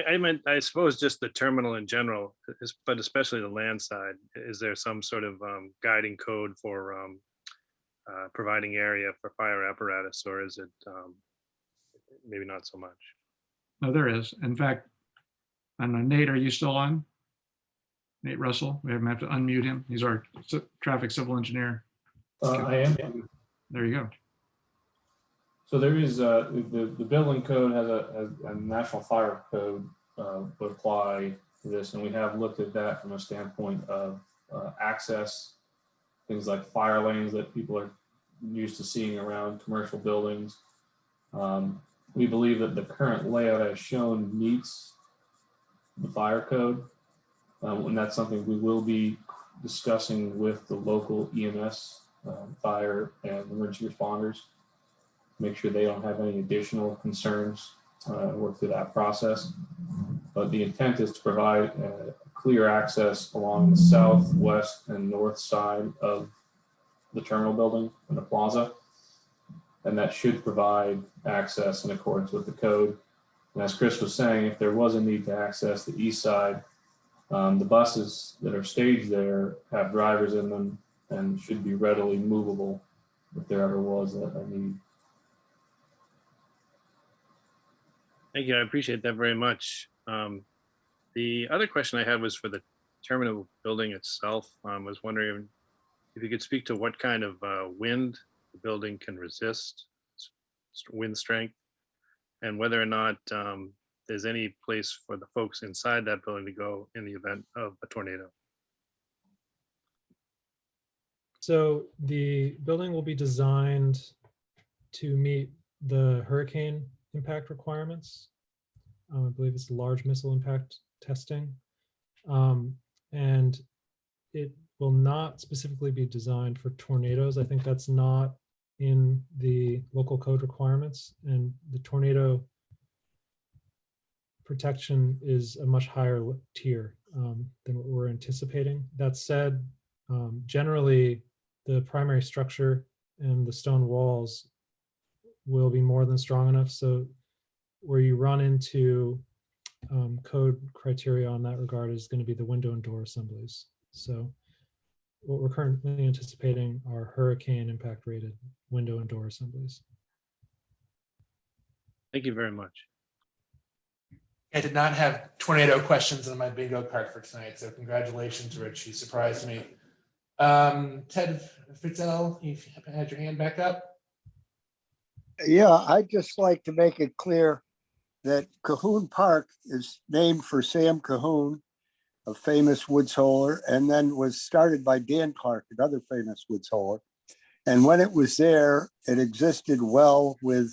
I meant, I suppose, just the terminal in general, but especially the land side. Is there some sort of guiding code for providing area for fire apparatus, or is it maybe not so much? No, there is. In fact, I don't know, Nate, are you still on? Nate Russell, we have to unmute him. He's our traffic civil engineer. I am. There you go. So there is the building code has a national fire code would apply to this, and we have looked at that from a standpoint of access, things like fire lanes that people are used to seeing around commercial buildings. We believe that the current layout as shown meets the fire code, and that's something we will be discussing with the local EMS, fire and emergency responders. Make sure they don't have any additional concerns, work through that process. But the intent is to provide clear access along the south, west, and north side of the terminal building and the plaza. And that should provide access in accordance with the code. And as Chris was saying, if there was a need to access the east side, the buses that are staged there have drivers in them and should be readily movable if there ever was a need. Thank you. I appreciate that very much. The other question I had was for the terminal building itself. I was wondering if you could speak to what kind of wind the building can resist, wind strength, and whether or not there's any place for the folks inside that building to go in the event of a tornado. So the building will be designed to meet the hurricane impact requirements. I believe it's large missile impact testing. And it will not specifically be designed for tornadoes. I think that's not in the local code requirements, and the tornado protection is a much higher tier than what we're anticipating. That said, generally the primary structure and the stone walls will be more than strong enough. So where you run into code criteria on that regard is going to be the window and door assemblies. So what we're currently anticipating are hurricane impact rated window and door assemblies. Thank you very much. I did not have tornado questions on my bingo card for tonight, so congratulations, Rich. You surprised me. Ted Fitzgerald, you had your hand back up. Yeah, I'd just like to make it clear that Cahoon Park is named for Sam Cahoon, a famous woods holer, and then was started by Dan Clark, another famous woods holer. And when it was there, it existed well with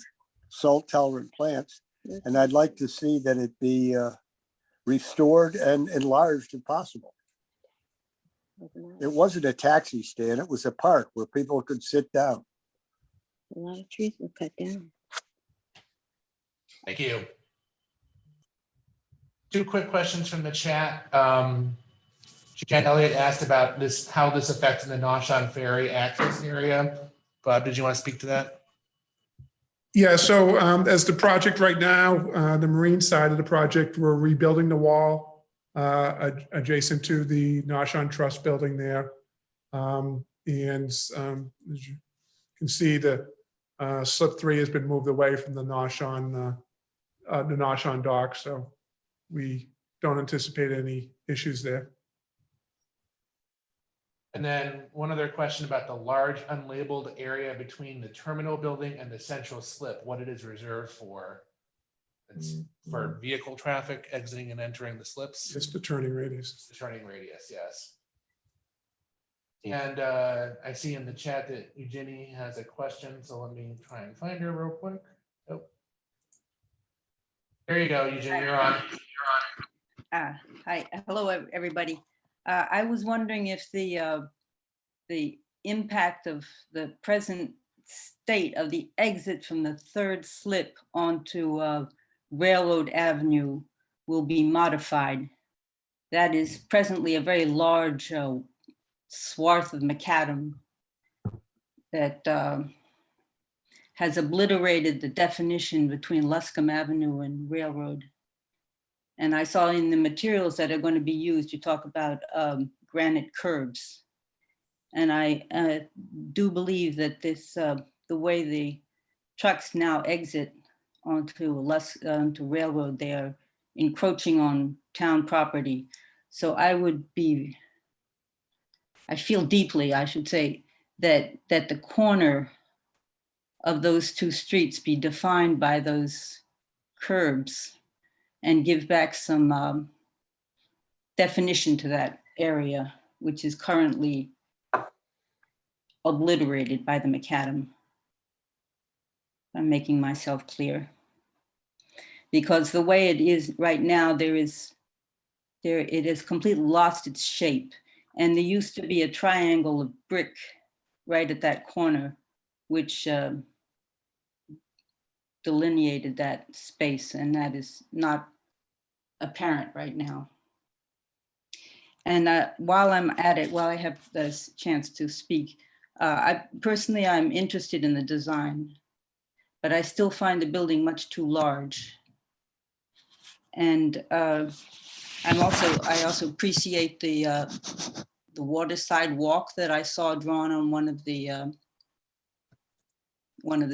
salt tolerant plants. And I'd like to see that it be restored and enlarged if possible. It wasn't a taxi stand, it was a park where people could sit down. A lot of trees were cut down. Thank you. Two quick questions from the chat. Jan Elliott asked about this, how this affected the Noshawn Ferry access area. Bob, did you want to speak to that? Yeah, so as the project right now, the marine side of the project, we're rebuilding the wall adjacent to the Noshawn Trust building there. And as you can see, the slip 3 has been moved away from the Noshawn dock, so we don't anticipate any issues there. And then one other question about the large unlabeled area between the terminal building and the central slip, what it is reserved for. It's for vehicle traffic exiting and entering the slips. It's the turning radius. It's the turning radius, yes. And I see in the chat that Eugenie has a question, so let me try and find her real quick. Oh. There you go, Eugenie, you're on. Hi, hello, everybody. I was wondering if the impact of the present state of the exit from the third slip onto Railroad Avenue will be modified. That is presently a very large swath of macadam that has obliterated the definition between Luscombe Avenue and Railroad. And I saw in the materials that are going to be used, you talk about granite curbs. And I do believe that this, the way the trucks now exit onto onto railroad. They're encroaching on town property. So I feel deeply, I should say, that the corner of those two streets be defined by those curbs and give back some definition to that area, which is currently obliterated by the macadam. I'm making myself clear. Because the way it is right now, it has completely lost its shape. And there used to be a triangle of brick right at that corner, which delineated that space, and that is not apparent right now. And while I'm at it, while I have this chance to speak, I'm interested in the design, but I still find the building much too large. And I also appreciate the waterside walk that I saw drawn on one of the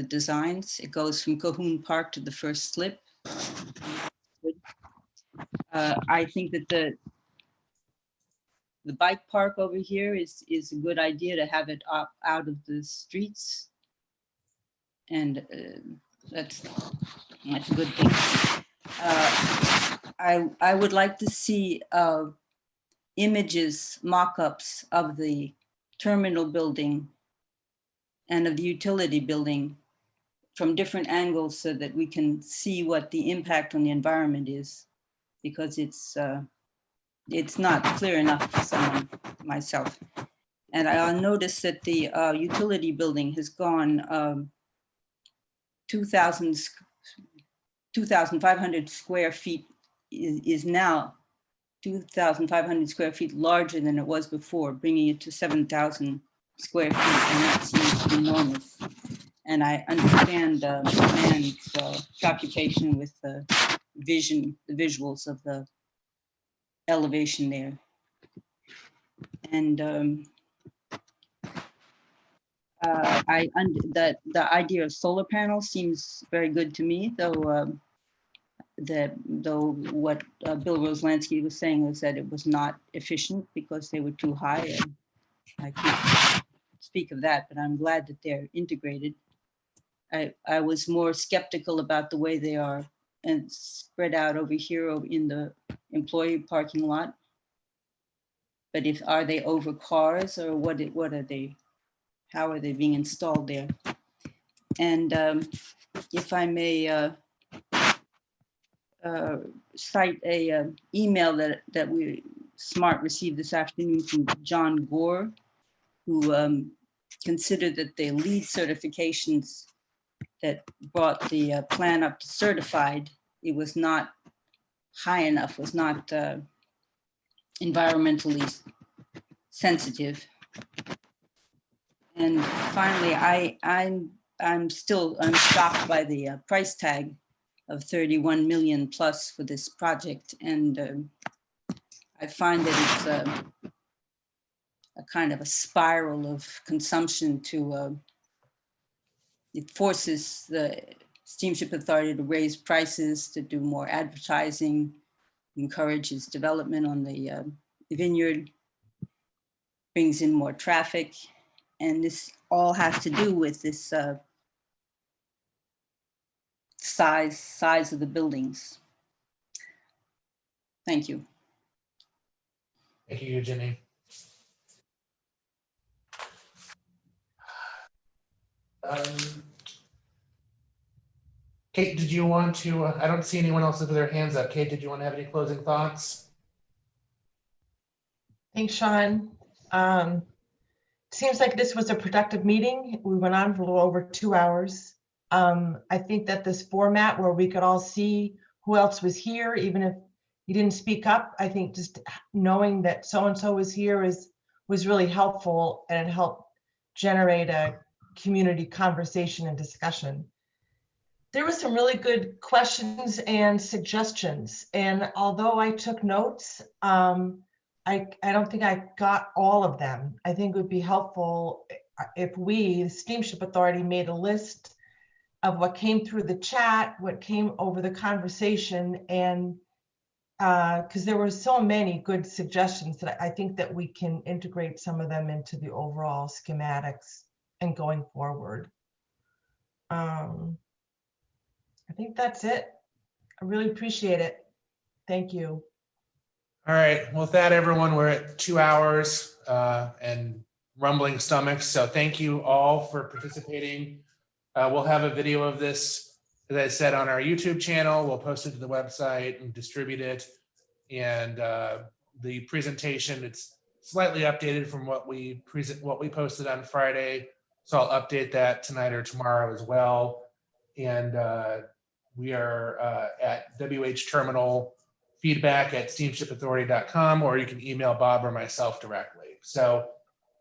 designs. It goes from Cahoon Park to the first slip. I think that the bike park over here is a good idea to have it out of the streets. And that's a good thing. I would like to see images, mock-ups of the terminal building and of the utility building from different angles so that we can see what the impact on the environment is, because it's not clear enough for someone myself. And I'll notice that the utility building has gone 2,500 square feet is now 2,500 square feet larger than it was before, bringing it to 7,000 square feet, and that seems enormous. And I understand man's preoccupation with the visuals of the elevation there. And the idea of solar panels seems very good to me, though what Bill Roslansky was saying was that it was not efficient because they were too high. And I can't speak of that, but I'm glad that they're integrated. I was more skeptical about the way they are and spread out over here in the employee parking lot. But are they over cars, or what are they? How are they being installed there? And if I may cite a email that we SMART received this afternoon from John Gore, who considered that the LEED certifications that brought the plan up to certified, it was not high enough, was not environmentally sensitive. And finally, I'm shocked by the price tag of 31 million plus for this project. And I find that it's a kind of a spiral of consumption it forces the Steamship Authority to raise prices, to do more advertising, encourages development on the vineyard, brings in more traffic. And this all has to do with this size of the buildings. Thank you. Thank you, Eugenie. Kate, did you want to, I don't see anyone else with their hands up. Kate, did you want to have any closing thoughts? Thanks, Sean. Seems like this was a productive meeting. We went on for a little over 2 hours. I think that this format where we could all see who else was here, even if you didn't speak up, I think just knowing that so-and-so was here was really helpful, and it helped generate a community conversation and discussion. There were some really good questions and suggestions. And although I took notes, I don't think I got all of them. I think it would be helpful if we, the Steamship Authority, made a list of what came through the chat, what came over the conversation, and because there were so many good suggestions that I think that we can integrate some of them into the overall schematics and going forward. I think that's it. I really appreciate it. Thank you. All right. Well, with that, everyone, we're at 2 hours and rumbling stomachs. So thank you all for participating. We'll have a video of this, as I said, on our YouTube channel. We'll post it to the website and distribute it. And the presentation, it's slightly updated from what we posted on Friday. So I'll update that tonight or tomorrow as well. And we are at WH Terminal feedback@steamshipauthority.com, or you can email Bob or myself directly. So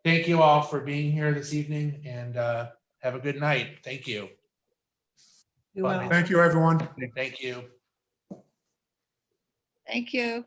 thank you all for being here this evening, and have a good night. Thank you. You will. Thank you, everyone. Thank you. Thank you.